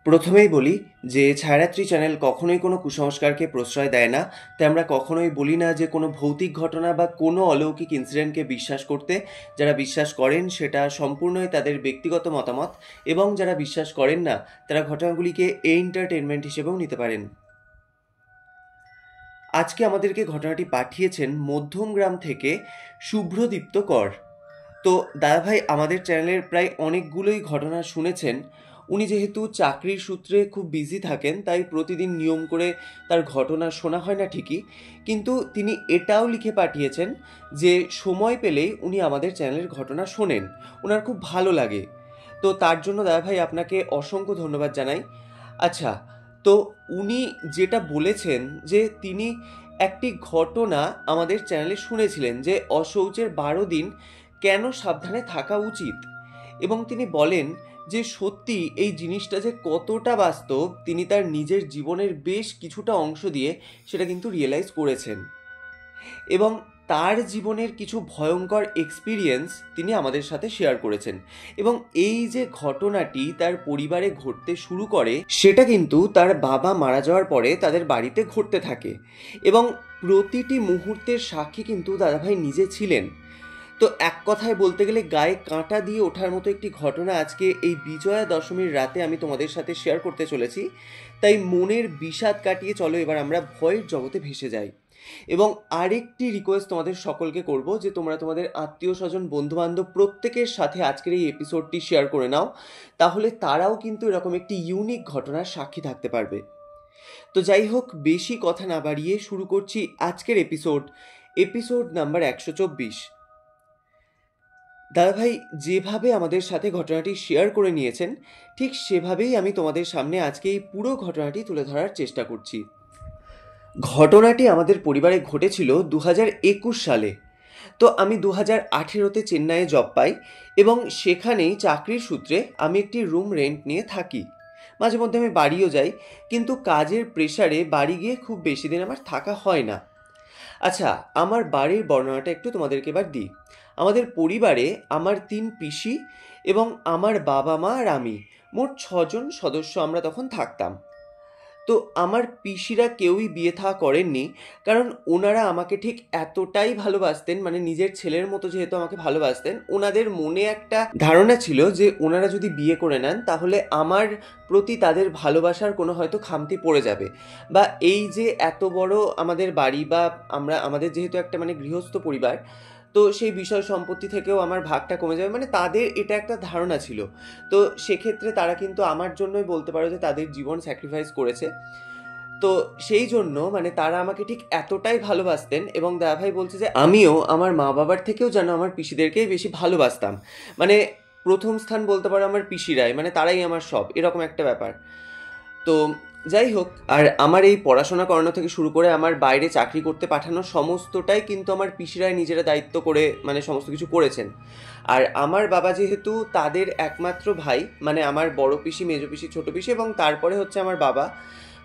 প্রথমেই বলি যে ছায়ারাত্রি চ্যানেল কখনোই কোনো কুসংস্কারকে প্রশ্রয় দেয় না। তাই আমরা কখনোই বলি না যে কোনো ভৌতিক ঘটনা বা কোনো অলৌকিক ইনসিডেন্টকে বিশ্বাস করতে। যারা বিশ্বাস করেন সেটা সম্পূর্ণই তাদের ব্যক্তিগত মতামত, এবং যারা বিশ্বাস করেন না তারা ঘটনাগুলিকে এন্টারটেনমেন্ট হিসেবেও নিতে পারেন। আজকে আমাদেরকে ঘটনাটি পাঠিয়েছেন মধ্যমগ্রাম থেকে শুভ্রদীপ্ত কর। তো দাদাভাই আমাদের চ্যানেলের প্রায় অনেকগুলোই ঘটনা শুনেছেন। উনি যেহেতু চাকরির সূত্রে খুব বিজি থাকেন, তাই প্রতিদিন নিয়ম করে তার ঘটনা শোনা হয় না ঠিকই, কিন্তু তিনি এটাও লিখে পাঠিয়েছেন যে সময় পেলেই উনি আমাদের চ্যানেলের ঘটনা শোনেন, ওনার খুব ভালো লাগে। তো তার জন্য দাদাভাই আপনাকে অসংখ্য ধন্যবাদ জানাই। আচ্ছা, তো উনি যেটা বলেছেন যে তিনি একটি ঘটনা আমাদের চ্যানেলে শুনেছিলেন যে অশৌচের 12 দিন কেন সাবধানে থাকা উচিত, এবং তিনি বলেন যে সত্যি এই জিনিসটা যে কতটা বাস্তব তিনি তার নিজের জীবনের বেশ কিছুটা অংশ দিয়ে সেটা কিন্তু রিয়েলাইজ করেছেন, এবং তার জীবনের কিছু ভয়ঙ্কর এক্সপিরিয়েন্স তিনি আমাদের সাথে শেয়ার করেছেন। এবং এই যে ঘটনাটি তার পরিবারে ঘটতে শুরু করে সেটা কিন্তু তার বাবা মারা যাওয়ার পরে তাদের বাড়িতে ঘটতে থাকে, এবং প্রতিটি মুহূর্তের সাক্ষী কিন্তু দাদাভাই নিজে ছিলেন। তো এক কথায় বলতে গেলে গায়ে কাঁটা দিয়ে ওঠার মতো একটি ঘটনা আজকে এই বিজয়া দশমীর রাতে আমি তোমাদের সাথে শেয়ার করতে চলেছি। তাই মনের বিষাদ কাটিয়ে চলো এবার আমরা ভয়ের জগতে ভেসে যাই। এবং আরেকটি রিকোয়েস্ট তোমাদের সকলকে করব যে তোমরা তোমাদের আত্মীয় স্বজন বন্ধুবান্ধব প্রত্যেকের সাথে আজকের এই এপিসোডটি শেয়ার করে নাও, তাহলে তারাও কিন্তু এরকম একটি ইউনিক ঘটনার সাক্ষী থাকতে পারবে। তো যাই হোক, বেশি কথা না বাড়িয়ে শুরু করছি আজকের এপিসোড নাম্বার 124। দাদাভাই যেভাবে আমাদের সাথে ঘটনাটি শেয়ার করে নিয়েছেন ঠিক সেভাবেই আমি তোমাদের সামনে আজকে এই পুরো ঘটনাটি তুলে ধরার চেষ্টা করছি। ঘটনাটি আমাদের পরিবারে ঘটেছিল 2021 সালে। তো আমি 2018-তে চেন্নাইয়ে জব পাই, এবং সেখানেই চাকরির সূত্রে আমি একটি রুম রেন্ট নিয়ে থাকি। মাঝে মধ্যে আমি বাড়িও যাই, কিন্তু কাজের প্রেশারে বাড়ি গিয়ে খুব বেশি দিন আমার থাকা হয় না। আচ্ছা, আমার বাড়ির বর্ণনাটা একটু তোমাদেরকে এবার দিই। আমাদের পরিবারে আমার 3 পিসি এবং আমার বাবা মা আর আমি, মোট 6জন সদস্য আমরা তখন থাকতাম। তো আমার পিসিরা কেউই বিয়ে থা করেননি, কারণ ওনারা আমাকে ঠিক এতটাই ভালোবাসতেন, মানে নিজের ছেলের মতো যেহেতু আমাকে ভালোবাসতেন, ওনাদের মনে একটা ধারণা ছিল যে ওনারা যদি বিয়ে করে নেন তাহলে আমার প্রতি তাদের ভালোবাসার কোনো হয়তো খামতি পড়ে যাবে, বা এই যে এত বড় আমাদের বাড়ি, বা আমাদের যেহেতু একটা মানে গৃহস্থ পরিবার, তো সেই বিষয় সম্পত্তি থেকেও আমার ভাগটা কমে যাবে, মানে তাদের এটা একটা ধারণা ছিল। তো সেক্ষেত্রে তারা কিন্তু আমার জন্যই বলতে পারো যে তাদের জীবন স্যাক্রিফাইস করেছে। তো সেই জন্য মানে তারা আমাকে ঠিক এতটাই ভালোবাসতেন, এবং দাদাভাই বলছে যে আমিও আমার মা বাবার থেকেও যেন আমার পিসিদেরকেই বেশি ভালোবাসতাম। মানে প্রথম স্থান বলতে পারো আমার পিসিরাই, মানে তারাই আমার সব, এরকম একটা ব্যাপার। তো যাই হোক, আর আমার এই পড়াশোনা করানো থেকে শুরু করে আমার বাইরে চাকরি করতে পাঠানো সমস্তটাই কিন্তু আমার পিসিরাই নিজেরা দায়িত্ব করে মানে সমস্ত কিছু করেছেন। আর আমার বাবা যেহেতু তাদের একমাত্র ভাই, মানে আমার বড় পিসি, মেজো পিসি, ছোট পিসি, এবং তারপরে হচ্ছে আমার বাবা,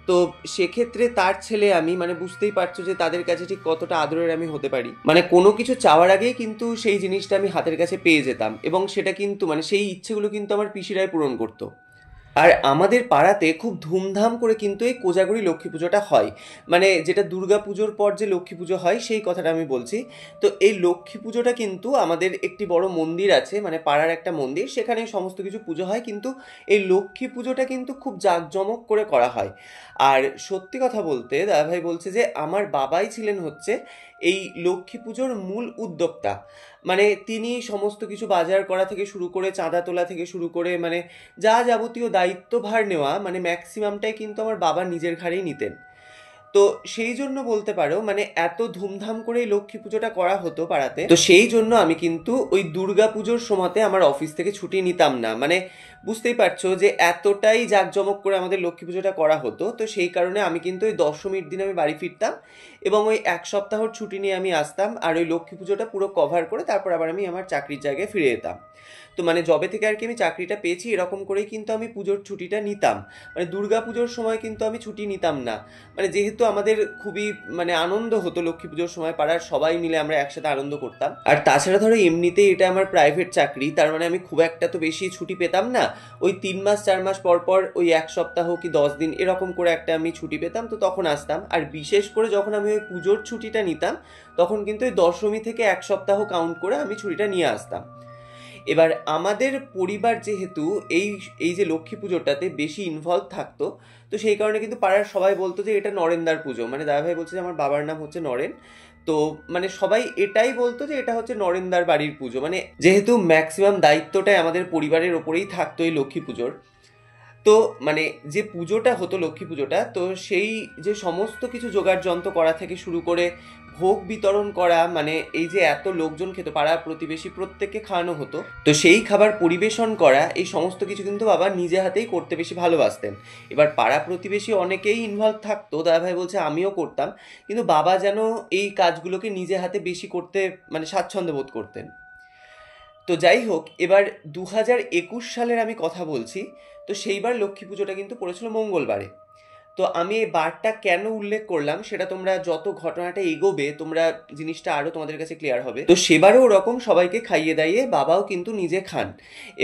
তো সেক্ষেত্রে তার ছেলে আমি, মানে বুঝতেই পারছো যে তাদের কাছে ঠিক কতটা আদরের আমি হতে পারি। মানে কোনো কিছু চাওয়ার আগেই কিন্তু সেই জিনিসটা আমি হাতের কাছে পেয়ে যেতাম, এবং সেটা কিন্তু মানে সেই ইচ্ছেগুলো কিন্তু আমার পিসিরাই পূরণ করতো। আর আমাদের পাড়াতে খুব ধুমধাম করে কিন্তু এই কোজাগরি লক্ষ্মী পুজোটা হয়, মানে যেটা দুর্গা পুজোর পর যে লক্ষ্মী পুজো হয় সেই কথাটা আমি বলছি। তো এই লক্ষ্মী পুজোটা কিন্তু আমাদের একটি বড় মন্দির আছে, মানে পাড়ার একটা মন্দির, সেখানে সমস্ত কিছু পুজো হয়, কিন্তু এই লক্ষ্মী পুজোটা কিন্তু খুব জাঁকজমক করে করা হয়। আর সত্যি কথা বলতে দাদাভাই বলছে যে আমার বাবাই ছিলেন হচ্ছে এই লক্ষ্মী পুজোর মূল উদ্যোক্তা। মানে তিনি সমস্ত কিছু বাজার করা থেকে শুরু করে চাঁদা তোলা থেকে শুরু করে মানে যা যাবতীয় দায়িত্বভার নেওয়া, মানে ম্যাক্সিমামটাই কিন্তু আমার বাবা নিজের ঘাড়েই নিতেন। তো সেই জন্য বলতে পারো মানে এত ধুমধাম করে এই লক্ষ্মী পুজোটা করা হতো পাড়াতে, তো সেই জন্য আমি কিন্তু ওই দুর্গা পুজোর সময়তে আমার অফিস থেকে ছুটি নিতাম না। মানে বুঝতেই পারছো যে এতটাই জাঁকজমক করে আমাদের লক্ষ্মী পুজোটা করা হতো, তো সেই কারণে আমি কিন্তু ওই দশমীর দিন আমি বাড়ি ফিরতাম, এবং ওই 1 সপ্তাহর ছুটি নিয়ে আমি আসতাম, আর ওই লক্ষ্মী পুজোটা পুরো কভার করে তারপর আবার আমি আমার চাকরির জায়গায় ফিরে যেতাম। তো মানে যবে থেকে আর কি আমি চাকরিটা পেয়েছি এরকম করেই কিন্তু আমি পুজোর ছুটিটা নিতাম। মানে দুর্গা পুজোর সময় কিন্তু আমি ছুটি নিতাম না, মানে যেহেতু আমাদের খুবই মানে আনন্দ হতো লক্ষ্মী পুজোর সময়, পাড়ার সবাই মিলে আমরা একসাথে আনন্দ করতাম। আর তাছাড়া ধরো এমনিতেই এটা আমার প্রাইভেট চাকরি, তার মানে আমি খুব একটা তো বেশি ছুটি পেতাম না। ওই 3 মাস 4 মাস পর পর ওই 1 সপ্তাহ কি 10 দিন এরকম করে একটা আমি ছুটি পেতাম, তো তখন আসতাম। আর বিশেষ করে যখন আমি ওই পুজোর ছুটিটা নিতাম তখন কিন্তু ওই দশমী থেকে 1 সপ্তাহ কাউন্ট করে আমি ছুটিটা নিয়ে আসতাম। এবার আমাদের পরিবার যেহেতু এই এই যে লক্ষ্মী পুজোটাতে বেশি ইনভলভ থাকতো, তো সেই কারণে কিন্তু পাড়ার সবাই বলতো যে এটা নরেনদার পুজো, মানে দাদাভাই বলছে যে আমার বাবার নাম হচ্ছে নরেন, তো মানে সবাই এটাই বলতো যে এটা হচ্ছে নরেনদার বাড়ির পুজো। মানে যেহেতু ম্যাক্সিমাম দায়িত্বটাই আমাদের পরিবারের ওপরেই থাকতো এই লক্ষ্মী পুজোর, তো মানে যে পুজোটা হতো লক্ষ্মী পুজোটা, তো সেই যে সমস্ত কিছু জোগাড় যন্ত্র করা থেকে শুরু করে ভোগ বিতরণ করা, মানে এই যে এত লোকজন খেত, পাড়া প্রতিবেশী প্রত্যেককে খাওয়ানো হতো, তো সেই খাবার পরিবেশন করা এই সমস্ত কিছু কিন্তু বাবা নিজে হাতেই করতে বেশি ভালোবাসতেন। এবার পাড়া প্রতিবেশী অনেকেই ইনভলভ থাকতো, দাদাভাই বলছে আমিও করতাম, কিন্তু বাবা যেন এই কাজগুলোকে নিজে হাতে বেশি করতে মানে স্বাচ্ছন্দ্য বোধ করতেন। তো যাই হোক, এবার 2021 সালের আমি কথা বলছি। তো সেইবার লক্ষ্মী পুজোটা কিন্তু পড়েছিল মঙ্গলবারে। তো আমি এই বারটা কেন উল্লেখ করলাম সেটা তোমরা যত ঘটনাটা এগোবে তোমরা জিনিসটা আরো তোমাদের কাছে ক্লিয়ার হবে। তো সেবারও ওরকম সবাইকে খাইয়ে দাইয়ে বাবাও কিন্তু নিজে খান।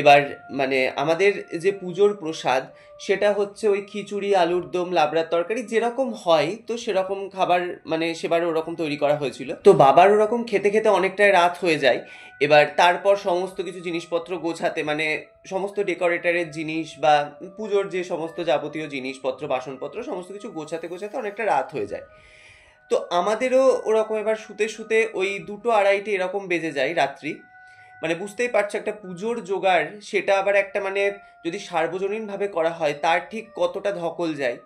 এবার মানে আমাদের যে পুজোর প্রসাদ সেটা হচ্ছে ওই খিচুড়ি, আলুর দম, লাবড়ার তরকারি যেরকম হয়, তো সেরকম খাবার মানে সেবারও ওরকম তৈরি করা হয়েছিল। তো বাবার ওরকম খেতে খেতে অনেকটাই রাত হয়ে যায়। এবার তারপর সমস্ত কিছু জিনিসপত্র গোছাতে, মানে সমস্ত ডেকোরেটরের জিনিস বা পুজোর যে সমস্ত যাবতীয় জিনিসপত্র বাসনপত্র সমস্ত কিছু গোছাতে গোছাতে অনেকটা রাত হয়ে যায়। তো আমাদেরও ওরকম এবার শুতে শুতে ওই 2-2 2:30 এরকম বেজে যায় রাত্রি। মানে বুঝতেই পারছো একটা পুজোর জোগাড় সেটা আবার একটা মানে যদি সার্বজনীনভাবে করা হয় তার ঠিক কতটা ধকল যায়।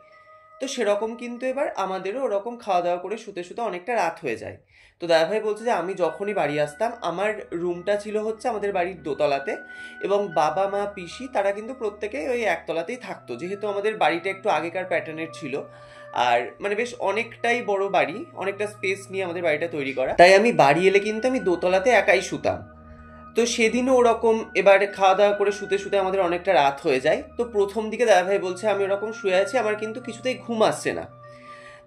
তো সেরকম কিন্তু এবার আমাদেরও ওরকম খাওয়া দাওয়া করে শুতে শুতে অনেকটা রাত হয়ে যায়। তো দাদাভাই বলছে যে আমি যখনই বাড়ি আসতাম আমার রুমটা ছিল হচ্ছে আমাদের বাড়ির দোতলাতে, এবং বাবা মা পিসি তারা কিন্তু প্রত্যেকেই ওই একতলাতেই থাকতো, যেহেতু আমাদের বাড়িটা একটু আগেকার প্যাটার্নের ছিল। আর মানে বেশ অনেকটাই বড় বাড়ি, অনেকটা স্পেস নিয়ে আমাদের বাড়িটা তৈরি করা, তাই আমি বাড়ি এলে কিন্তু আমি দোতলাতে একাই শুতাম। তো সেদিনও ওরকম এবার খাওয়া দাওয়া করে শুতে শুতে আমাদের অনেকটা রাত হয়ে যায়। তো প্রথম দিকে দাদাভাই বলছে আমি ওরকম শুয়ে আছি, আমার কিন্তু কিছুতেই ঘুম আসছে না।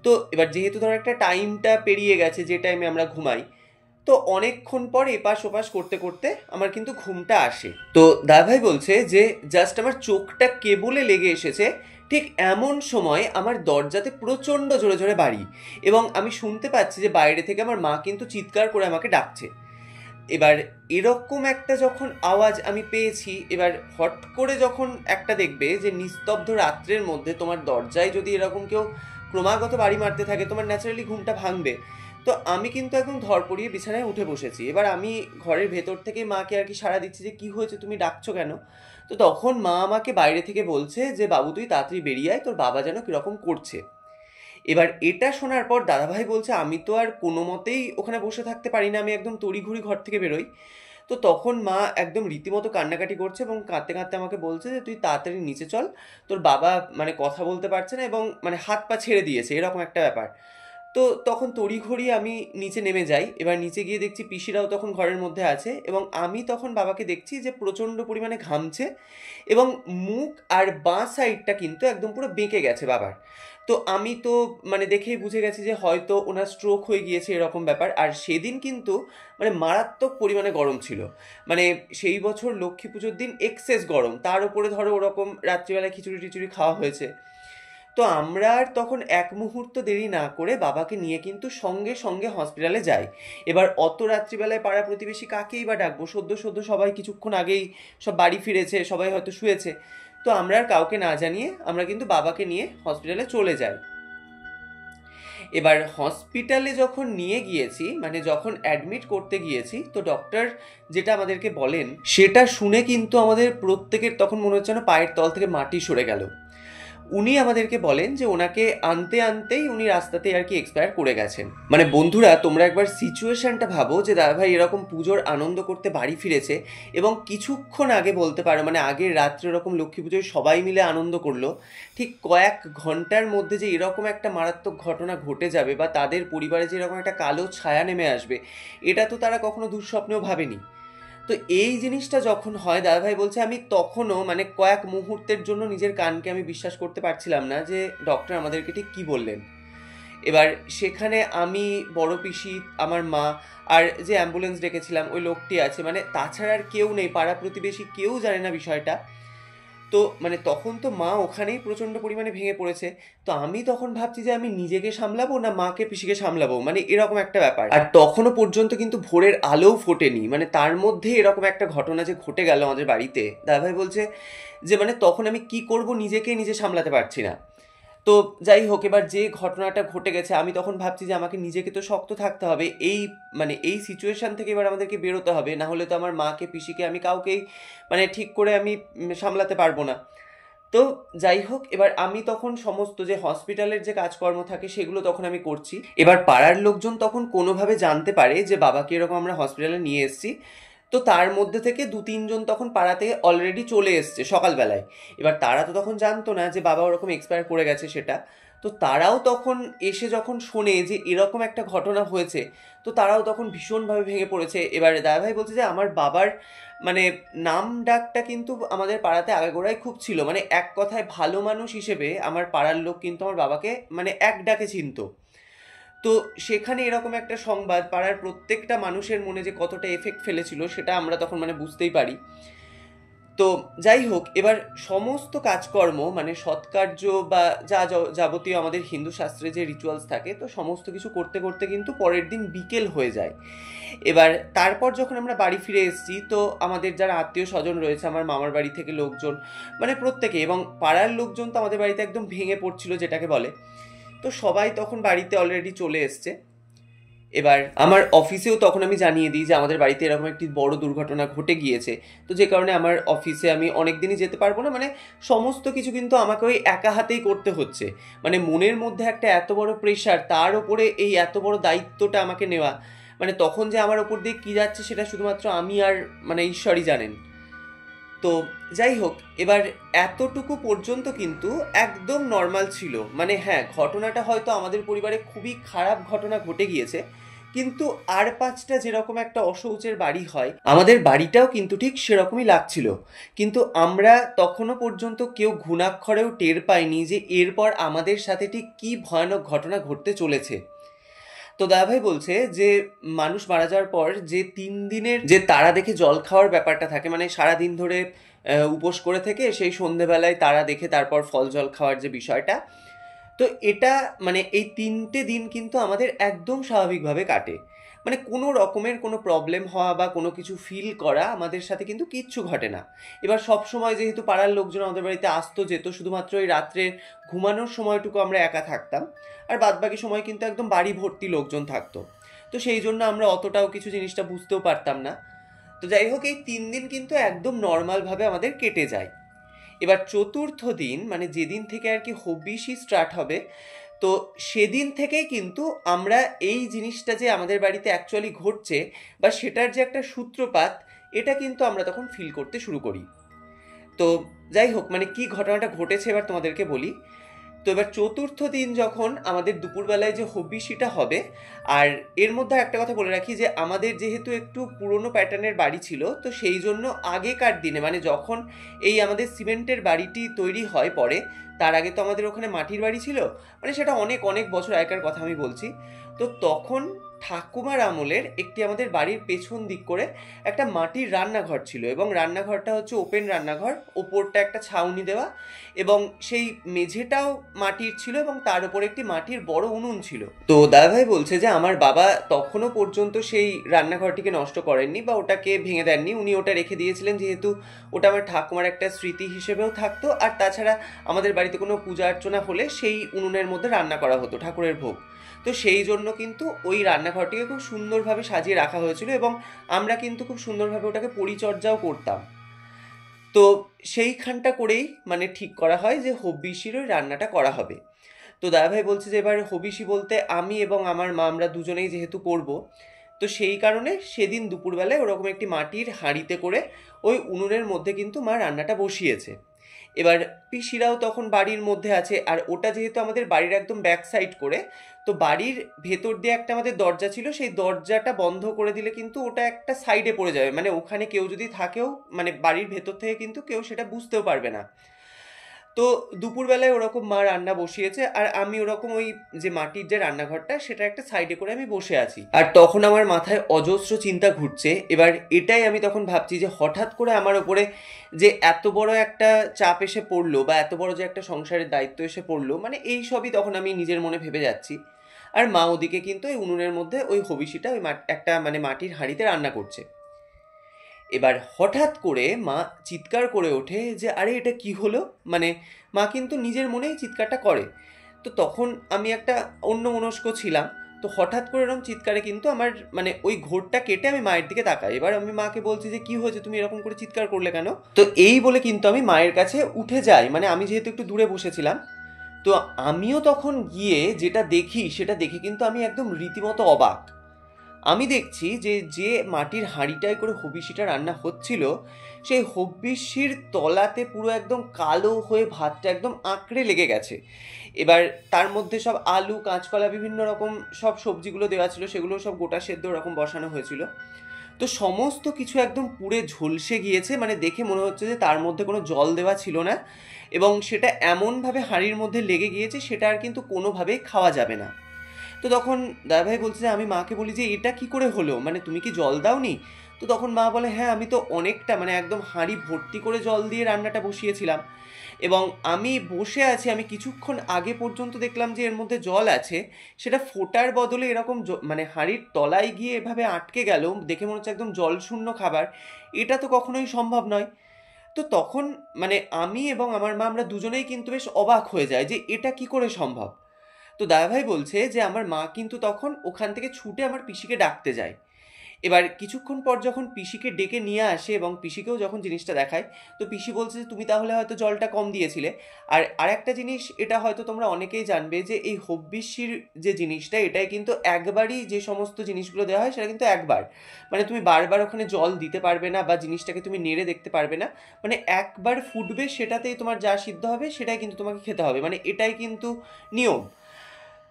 তো এবার যেহেতু ধরো একটা টাইমটা পেরিয়ে গেছে যে টাইমে আমরা ঘুমাই, তো অনেকক্ষণ পর এপাশ ওপাশ করতে করতে আমার কিন্তু ঘুমটা আসে। তো দাদাভাই বলছে যে জাস্ট আমার চোখটা কেবলে লেগে এসেছে, ঠিক এমন সময় আমার দরজাতে প্রচণ্ড জোরে জোরে বাড়ি, এবং আমি শুনতে পাচ্ছি যে বাইরে থেকে আমার মা কিন্তু চিৎকার করে আমাকে ডাকছে। এবার এরকম একটা যখন আওয়াজ আমি পেয়েছি, এবার হট করে যখন একটা দেখবে যে নিস্তব্ধ রাত্রের মধ্যে তোমার দরজায় যদি এরকম কেউ ক্রমাগত বাড়ি মারতে থাকে, তোমার ন্যাচারালি ঘুমটা ভাঙবে। তো আমি কিন্তু একদম ধরপড়িয়ে বিছানায় উঠে বসেছি। এবার আমি ঘরের ভেতর থেকে মাকে আর কি সাড়া দিচ্ছি যে কি হয়েছে, তুমি ডাকছো কেন? তো তখন মা আমাকে বাইরে থেকে বলছে যে বাবু তুই তাড়াতাড়ি বেরিয়ে আয়, তোর বাবা যেন কিরকম করছে। এবার এটা শোনার পর দাদাভাই বলছে আমি তো আর কোনো মতেই ওখানে বসে থাকতে পারি না, আমি একদম তড়িঘড়ি ঘর থেকে বেরোই। তো তখন মা একদম রীতিমতো কান্নাকাটি করছে এবং কাঁদতে কাঁদতে আমাকে বলছে যে তুই তাড়াতাড়ি নিচে চল, তোর বাবা মানে কথা বলতে পারছে না এবং মানে হাত পা ছেড়ে দিয়েছে, এরকম একটা ব্যাপার। তো তখন তড়িঘড়ি আমি নিচে নেমে যাই। এবার নিচে গিয়ে দেখছি পিসিরাও তখন ঘরের মধ্যে আছে, এবং আমি তখন বাবাকে দেখছি যে প্রচণ্ড পরিমাণে ঘামছে, এবং মুখ আর বাঁ সাইডটা কিন্তু একদম পুরো বেঁকে গেছে বাবার। তো আমি তো মানে দেখেই বুঝে গেছি যে হয়তো ওনার স্ট্রোক হয়ে গিয়েছে এরকম ব্যাপার। আর সেদিন কিন্তু মানে মারাত্মক পরিমাণে গরম ছিল, মানে সেই বছর লক্ষ্মী পুজোর দিন এক্সেস গরম, তার উপরে ধরো ওরকম রাত্রিবেলায় খিচুড়ি টিচুড়ি খাওয়া হয়েছে। তো আমরা আর তখন এক মুহূর্ত দেরি না করে বাবাকে নিয়ে কিন্তু সঙ্গে সঙ্গে হসপিটালে যাই। এবার অত রাত্রিবেলায় পাড়া প্রতিবেশী কাকেই বা ডাকবো, সদ্য সদ্য সবাই কিছুক্ষণ আগেই সব বাড়ি ফিরেছে, সবাই হয়তো শুয়েছে। তো আমরা আর কাউকে না জানিয়ে আমরা কিন্তু বাবাকে নিয়ে হসপিটালে চলে যাই। এবার হসপিটালে যখন নিয়ে গিয়েছি, মানে যখন অ্যাডমিট করতে গিয়েছি, তো ডক্টর যেটা আমাদেরকে বলেন সেটা শুনে কিন্তু আমাদের প্রত্যেকের তখন মনে হচ্ছে না পায়ের তল থেকে মাটি সরে গেল। উনি আমাদেরকে বলেন যে ওনাকে আনতে আনতেই উনি রাস্তাতে আর কি এক্সপায়ার করে গেছেন। মানে বন্ধুরা তোমরা একবার সিচুয়েশনটা ভাবো যে দাদাভাই এরকম পুজোর আনন্দ করতে বাড়ি ফিরেছে, এবং কিছুক্ষণ আগে বলতে পারো মানে আগের রাত্রে এরকম লক্ষ্মী পুজোয় সবাই মিলে আনন্দ করলো, ঠিক কয়েক ঘন্টার মধ্যে যে এরকম একটা মারাত্মক ঘটনা ঘটে যাবে বা তাদের পরিবারে যে এরকম একটা কালো ছায়া নেমে আসবে, এটা তো তারা কখনো দুঃস্বপ্নেও ভাবেনি। তো তো এই জিনিসটা যখন হয়, দাদাভাই বলছে আমি তখনও মানে কয়েক মুহূর্তের জন্য নিজের কানকে আমি বিশ্বাস করতে পারছিলাম না যে ডক্টর আমাদেরকে ঠিক কী বললেন। এবার সেখানে আমি, বড় পিসি, আমার মা, আর যে অ্যাম্বুলেন্স ডেকেছিলাম ওই লোকটি আছে, মানে তাছাড়া আর কেউ নেই, পাড়া প্রতিবেশী কেউ জানে না বিষয়টা। তো মানে তখন তো মা ওখানেই প্রচণ্ড পরিমাণে ভেঙে পড়েছে। তো আমি তখন ভাবছি যে আমি নিজেকে সামলাবো না মাকে পিসিকে সামলাবো, মানে এরকম একটা ব্যাপার। আর তখনও পর্যন্ত কিন্তু ভোরের আলোও ফোটেনি, মানে তার মধ্যে এরকম একটা ঘটনা যে ঘটে গেল আমাদের বাড়িতে। দাদাভাই বলছে যে মানে তখন আমি কি করব নিজেকে নিজে সামলাতে পারছি না। তো যাই হোক, এবার যে ঘটনাটা ঘটে গেছে আমি তখন ভাবছি যে আমাকে নিজেকে তো শক্ত থাকতে হবে, এই মানে এই সিচুয়েশন থেকে এবার আমাদেরকে বেরোতে হবে, না হলে তো আমার মাকে পিসিকে আমি কাউকেই মানে ঠিক করে আমি সামলাতে পারবো না। তো যাই হোক, এবার আমি তখন সমস্ত যে হসপিটালের যে কাজকর্ম থাকে সেগুলো তখন আমি করছি। এবার পাড়ার লোকজন তখন কোনোভাবে জানতে পারে যে বাবাকে এরকম আমরা হসপিটালে নিয়ে এসেছি। তো তার মধ্যে থেকে 2-3 জন তখন পাড়া থেকে অলরেডি চলে এসছে সকালবেলায়। এবার তারা তো তখন জানতো না যে বাবা ওরকম এক্সপায়ার করে গেছে সেটা। তো তারাও তখন এসে যখন শোনে যে এরকম একটা ঘটনা হয়েছে, তো তারাও তখন ভীষণভাবে ভেঙে পড়েছে। এবার দাদাভাই বলছে যে আমার বাবার মানে নাম ডাকটা কিন্তু আমাদের পাড়াতে আগাগোড়াই খুব ছিল, মানে এক কথায় ভালো মানুষ হিসেবে আমার পাড়ার লোক কিন্তু আমার বাবাকে মানে এক ডাকে চিনতো। তো সেখানে এরকম একটা সংবাদ পাড়ার প্রত্যেকটা মানুষের মনে যে কতটা এফেক্ট ফেলেছিল সেটা আমরা তখন মানে বুঝতেই পারি। তো যাই হোক, এবার সমস্ত কাজকর্ম মানে সৎকার্য বা যাবতীয় আমাদের হিন্দু শাস্ত্রে যে রিচুয়ালস থাকে, তো সমস্ত কিছু করতে করতে কিন্তু পরের দিন বিকেল হয়ে যায়। এবার তারপর যখন আমরা বাড়ি ফিরে এসেছি, তো আমাদের যারা আত্মীয় স্বজন রয়েছে, আমার মামার বাড়ি থেকে লোকজন, মানে প্রত্যেকে, এবং পাড়ার লোকজন তো আমাদের বাড়িতে একদম ভেঙে পড়ছিল যেটাকে বলে। তো সবাই তখন বাড়িতে অলরেডি চলে এসছে। এবার আমার অফিসেও তখন আমি জানিয়ে দিই যে আমাদের বাড়িতে এরকম একটি বড় দুর্ঘটনা ঘটে গিয়েছে। তো যে কারণে আমার অফিসে আমি অনেক দিনই যেতে পারবো না, মানে সমস্ত কিছু কিন্তু আমাকে ওই একা হাতেই করতে হচ্ছে। মানে মনের মধ্যে একটা এত বড় প্রেশার, তার ওপরে এই এত বড় দায়িত্বটা আমাকে নেওয়া, মানে তখন যে আমার ওপর দিয়ে কী যাচ্ছে সেটা শুধুমাত্র আমি আর মানে ঈশ্বরই জানেন। তো যাই হোক, এবার এতটুকু পর্যন্ত কিন্তু একদম নর্মাল ছিল। মানে হ্যাঁ, ঘটনাটা হয়তো আমাদের পরিবারে খুবই খারাপ ঘটনা ঘটে গিয়েছে, কিন্তু আর 5টা যেরকম একটা অশৌচের বাড়ি হয়, আমাদের বাড়িটাও কিন্তু ঠিক সেরকমই লাগছিল। কিন্তু আমরা তখনও পর্যন্ত কেউ ঘুণাক্ষরেও টের পাইনি যে এরপর আমাদের সাথে ঠিক কী ভয়ানক ঘটনা ঘটতে চলেছে। তো দাদাভাই বলছে যে মানুষ মারা যাওয়ার পর যে 3 দিনের যে তারা দেখে জল খাওয়ার ব্যাপারটা থাকে, মানে সারাদিন ধরে উপোস করে থেকে সেই সন্ধেবেলায় তারা দেখে তারপর ফল জল খাওয়ার যে বিষয়টা, তো এটা মানে এই 3টে দিন কিন্তু আমাদের একদম স্বাভাবিকভাবে কাটে। মানে কোনো রকমের কোনো প্রবলেম হওয়া বা কোনো কিছু ফিল করা আমাদের সাথে কিন্তু কিচ্ছু ঘটে না। এবার সব সময় যেহেতু পাড়ার লোকজন আমাদের বাড়িতে আসতো যেত, শুধুমাত্র ওই রাত্রে ঘুমানোর সময়টুকু আমরা একা থাকতাম, আর বাদবাকি সময় কিন্তু একদম বাড়ি ভর্তি লোকজন থাকতো। তো সেই জন্য আমরা অতটাও কিছু জিনিসটা বুঝতেও পারতাম না। তো যাই হোক, এই 3 দিন কিন্তু একদম নর্মালভাবে আমাদের কেটে যায়। এবার চতুর্থ দিন মানে যেদিন থেকে আর কি হবিষি স্টার্ট হবে, তো সেদিন থেকেই কিন্তু আমরা এই জিনিসটা যে আমাদের বাড়িতে অ্যাকচুয়ালি ঘটছে বা সেটার যে একটা সূত্রপাত, এটা কিন্তু আমরা তখন ফিল করতে শুরু করি। তো যাই হোক, মানে কি ঘটনাটা ঘটেছে এবার তোমাদেরকে বলি। তো এবার চতুর্থ দিন যখন আমাদের দুপুরবেলায় যে হবিষিটা হবে, আর এর মধ্যে একটা কথা বলে রাখি যে আমাদের যেহেতু একটু পুরনো প্যাটার্নের বাড়ি ছিল, তো সেই জন্য আগেকার দিনে মানে যখন এই আমাদের সিমেন্টের বাড়িটি তৈরি হয় পরে, তার আগে তো আমাদের ওখানে মাটির বাড়ি ছিল, মানে সেটা অনেক অনেক বছর আগেকার কথা আমি বলছি। তো তখন ঠাকুমার আমলের একটি আমাদের বাড়ির পেছন দিক করে একটা মাটির রান্নাঘর ছিল, এবং রান্নাঘরটা হচ্ছে ওপেন রান্নাঘর, ওপরটা একটা ছাউনি দেওয়া, এবং সেই মেঝেটাও মাটির ছিল, এবং তার উপরে একটি মাটির বড় উনুন ছিল। তো দাদাভাই বলছে যে আমার বাবা তখনও পর্যন্ত সেই রান্নাঘরটিকে নষ্ট করেননি বা ওটাকে ভেঙে দেননি, উনি ওটা রেখে দিয়েছিলেন, যেহেতু ওটা আমার ঠাকুমার একটা স্মৃতি হিসেবেও থাকতো, আর তাছাড়া আমাদের বাড়িতে কোনো পূজা অর্চনা হলে সেই উনুনের মধ্যে রান্না করা হতো ঠাকুরের ভোগ। তো সেই জন্য কিন্তু ওই রান্নাঘরটিকে খুব সুন্দরভাবে সাজিয়ে রাখা হয়েছিল, এবং আমরা কিন্তু খুব সুন্দরভাবে ওটাকে পরিচর্যাও করতাম। তো সেইখানটা করেই মানে ঠিক করা হয় যে হবিষির ওই রান্নাটা করা হবে। তো দাদাভাই বলছে যে এবার হবিষি বলতে আমি এবং আমার মা, আমরা দুজনেই যেহেতু করব, তো সেই কারণে সেদিন দুপুরবেলায় ওরকম একটি মাটির হাঁড়িতে করে ওই উনুনের মধ্যে কিন্তু মা রান্নাটা বসিয়েছে। এবার পিসিরাও তখন বাড়ির মধ্যে আছে, আর ওটা যেহেতু আমাদের বাড়ির একদম ব্যাক সাইড করে, তো বাড়ির ভেতর দিয়ে একটা আমাদের দরজা ছিল, সেই দরজাটা বন্ধ করে দিলে কিন্তু ওটা একটা সাইডে পড়ে যাবে, মানে ওখানে কেউ যদি থাকেও মানে বাড়ির ভেতর থেকে কিন্তু কেউ সেটা বুঝতেও পারবে না। তো দুপুরবেলায় ওরকম মা রান্না বসিয়েছে, আর আমি ওরকম ওই যে মাটির যে রান্নাঘরটা সেটা একটা সাইডে করে আমি বসে আছি, আর তখন আমার মাথায় অজস্র চিন্তা ঘুরছে। এবার এটাই আমি তখন ভাবছি যে হঠাৎ করে আমার ওপরে যে এত বড় একটা চাপ এসে পড়লো, বা এত বড় যে একটা সংসারের দায়িত্ব এসে পড়লো, মানে এই সবই তখন আমি নিজের মনে ভেবে যাচ্ছি। আর মা ওদিকে কিন্তু ওই উনুনের মধ্যে ওই হবিষিটা ওই একটা মানে মাটির হাঁড়িতে রান্না করছে। এবার হঠাৎ করে মা চিৎকার করে ওঠে যে আরে এটা কি হলো, মানে মা কিন্তু নিজের মনেই চিৎকারটা করে। তো তখন আমি একটা অন্যমনস্ক ছিলাম, তো হঠাৎ করে এরকম চিৎকারে কিন্তু আমার মানে ওই ঘোরটা কেটে আমি মায়ের দিকে তাকাই। এবার আমি মাকে বলছি যে কি হয়েছে, তুমি এরকম করে চিৎকার করলে কেন? তো এই বলে কিন্তু আমি মায়ের কাছে উঠে যাই, মানে আমি যেহেতু একটু দূরে বসেছিলাম। তো আমিও তখন গিয়ে যেটা দেখি সেটা দেখে কিন্তু আমি একদম রীতিমতো অবাক। আমি দেখছি যে যে মাটির হাঁড়িটায় করে হবিষিটা রান্না হচ্ছিল, সেই হবিষির তলাতে পুরো একদম কালো হয়ে ভাতটা একদম আঁকড়ে লেগে গেছে। এবার তার মধ্যে সব আলু, কাঁচকলা, বিভিন্ন রকম সব সবজিগুলো দেওয়া ছিল, সেগুলো সব গোটা সেদ্ধ ওরকম বসানো হয়েছিল। তো সমস্ত কিছু একদম পুড়ে ঝলসে গিয়েছে, মানে দেখে মনে হচ্ছে যে তার মধ্যে কোনো জল দেওয়া ছিল না, এবং সেটা এমনভাবে হাঁড়ির মধ্যে লেগে গিয়েছে সেটা আর কিন্তু কোনোভাবেই খাওয়া যাবে না। তো তখন দাদাভাই বলছে যে আমি মাকে বলি যে এটা কি করে হলো, মানে তুমি কি জল দাওনি? তো তখন মা বলে হ্যাঁ, আমি তো অনেকটা মানে একদম হাঁড়ি ভর্তি করে জল দিয়ে রান্নাটা বসিয়েছিলাম, এবং আমি বসে আছি, আমি কিছুক্ষণ আগে পর্যন্ত দেখলাম যে এর মধ্যে জল আছে, সেটা ফোটার বদলে এরকম মানে হাঁড়ির তলায় গিয়ে এভাবে আটকে গেল, দেখে মনে হচ্ছে একদম জলশূন্য খাবার। এটা তো কখনোই সম্ভব নয়। তো তখন মানে আমি এবং আমার মা আমরা দুজনেই কিন্তু বেশ অবাক হয়ে যাই যে এটা কি করে সম্ভব। তো দাদাভাই বলছে যে আমার মা কিন্তু তখন ওখান থেকে ছুটে আমার পিসিকে ডাকতে যায়। এবার কিছুক্ষণ পর যখন পিসিকে ডেকে নিয়ে আসে এবং পিসিকেও যখন জিনিসটা দেখায়, তো পিসি বলছে যে তুমি তাহলে হয়তো জলটা কম দিয়েছিলে। আর আরেকটা জিনিস, এটা হয়তো তোমরা অনেকেই জানবে যে এই হব্বিষ্যির যে জিনিসটা, এটাই কিন্তু একবারই যে সমস্ত জিনিসগুলো দেওয়া হয় সেটা কিন্তু একবার, মানে তুমি বারবার ওখানে জল দিতে পারবে না, বা জিনিসটাকে তুমি নেড়ে দেখতে পারবে না। মানে একবার ফুটবে, সেটাতেই তোমার যা সিদ্ধ হবে সেটাই কিন্তু তোমাকে খেতে হবে, মানে এটাই কিন্তু নিয়ম।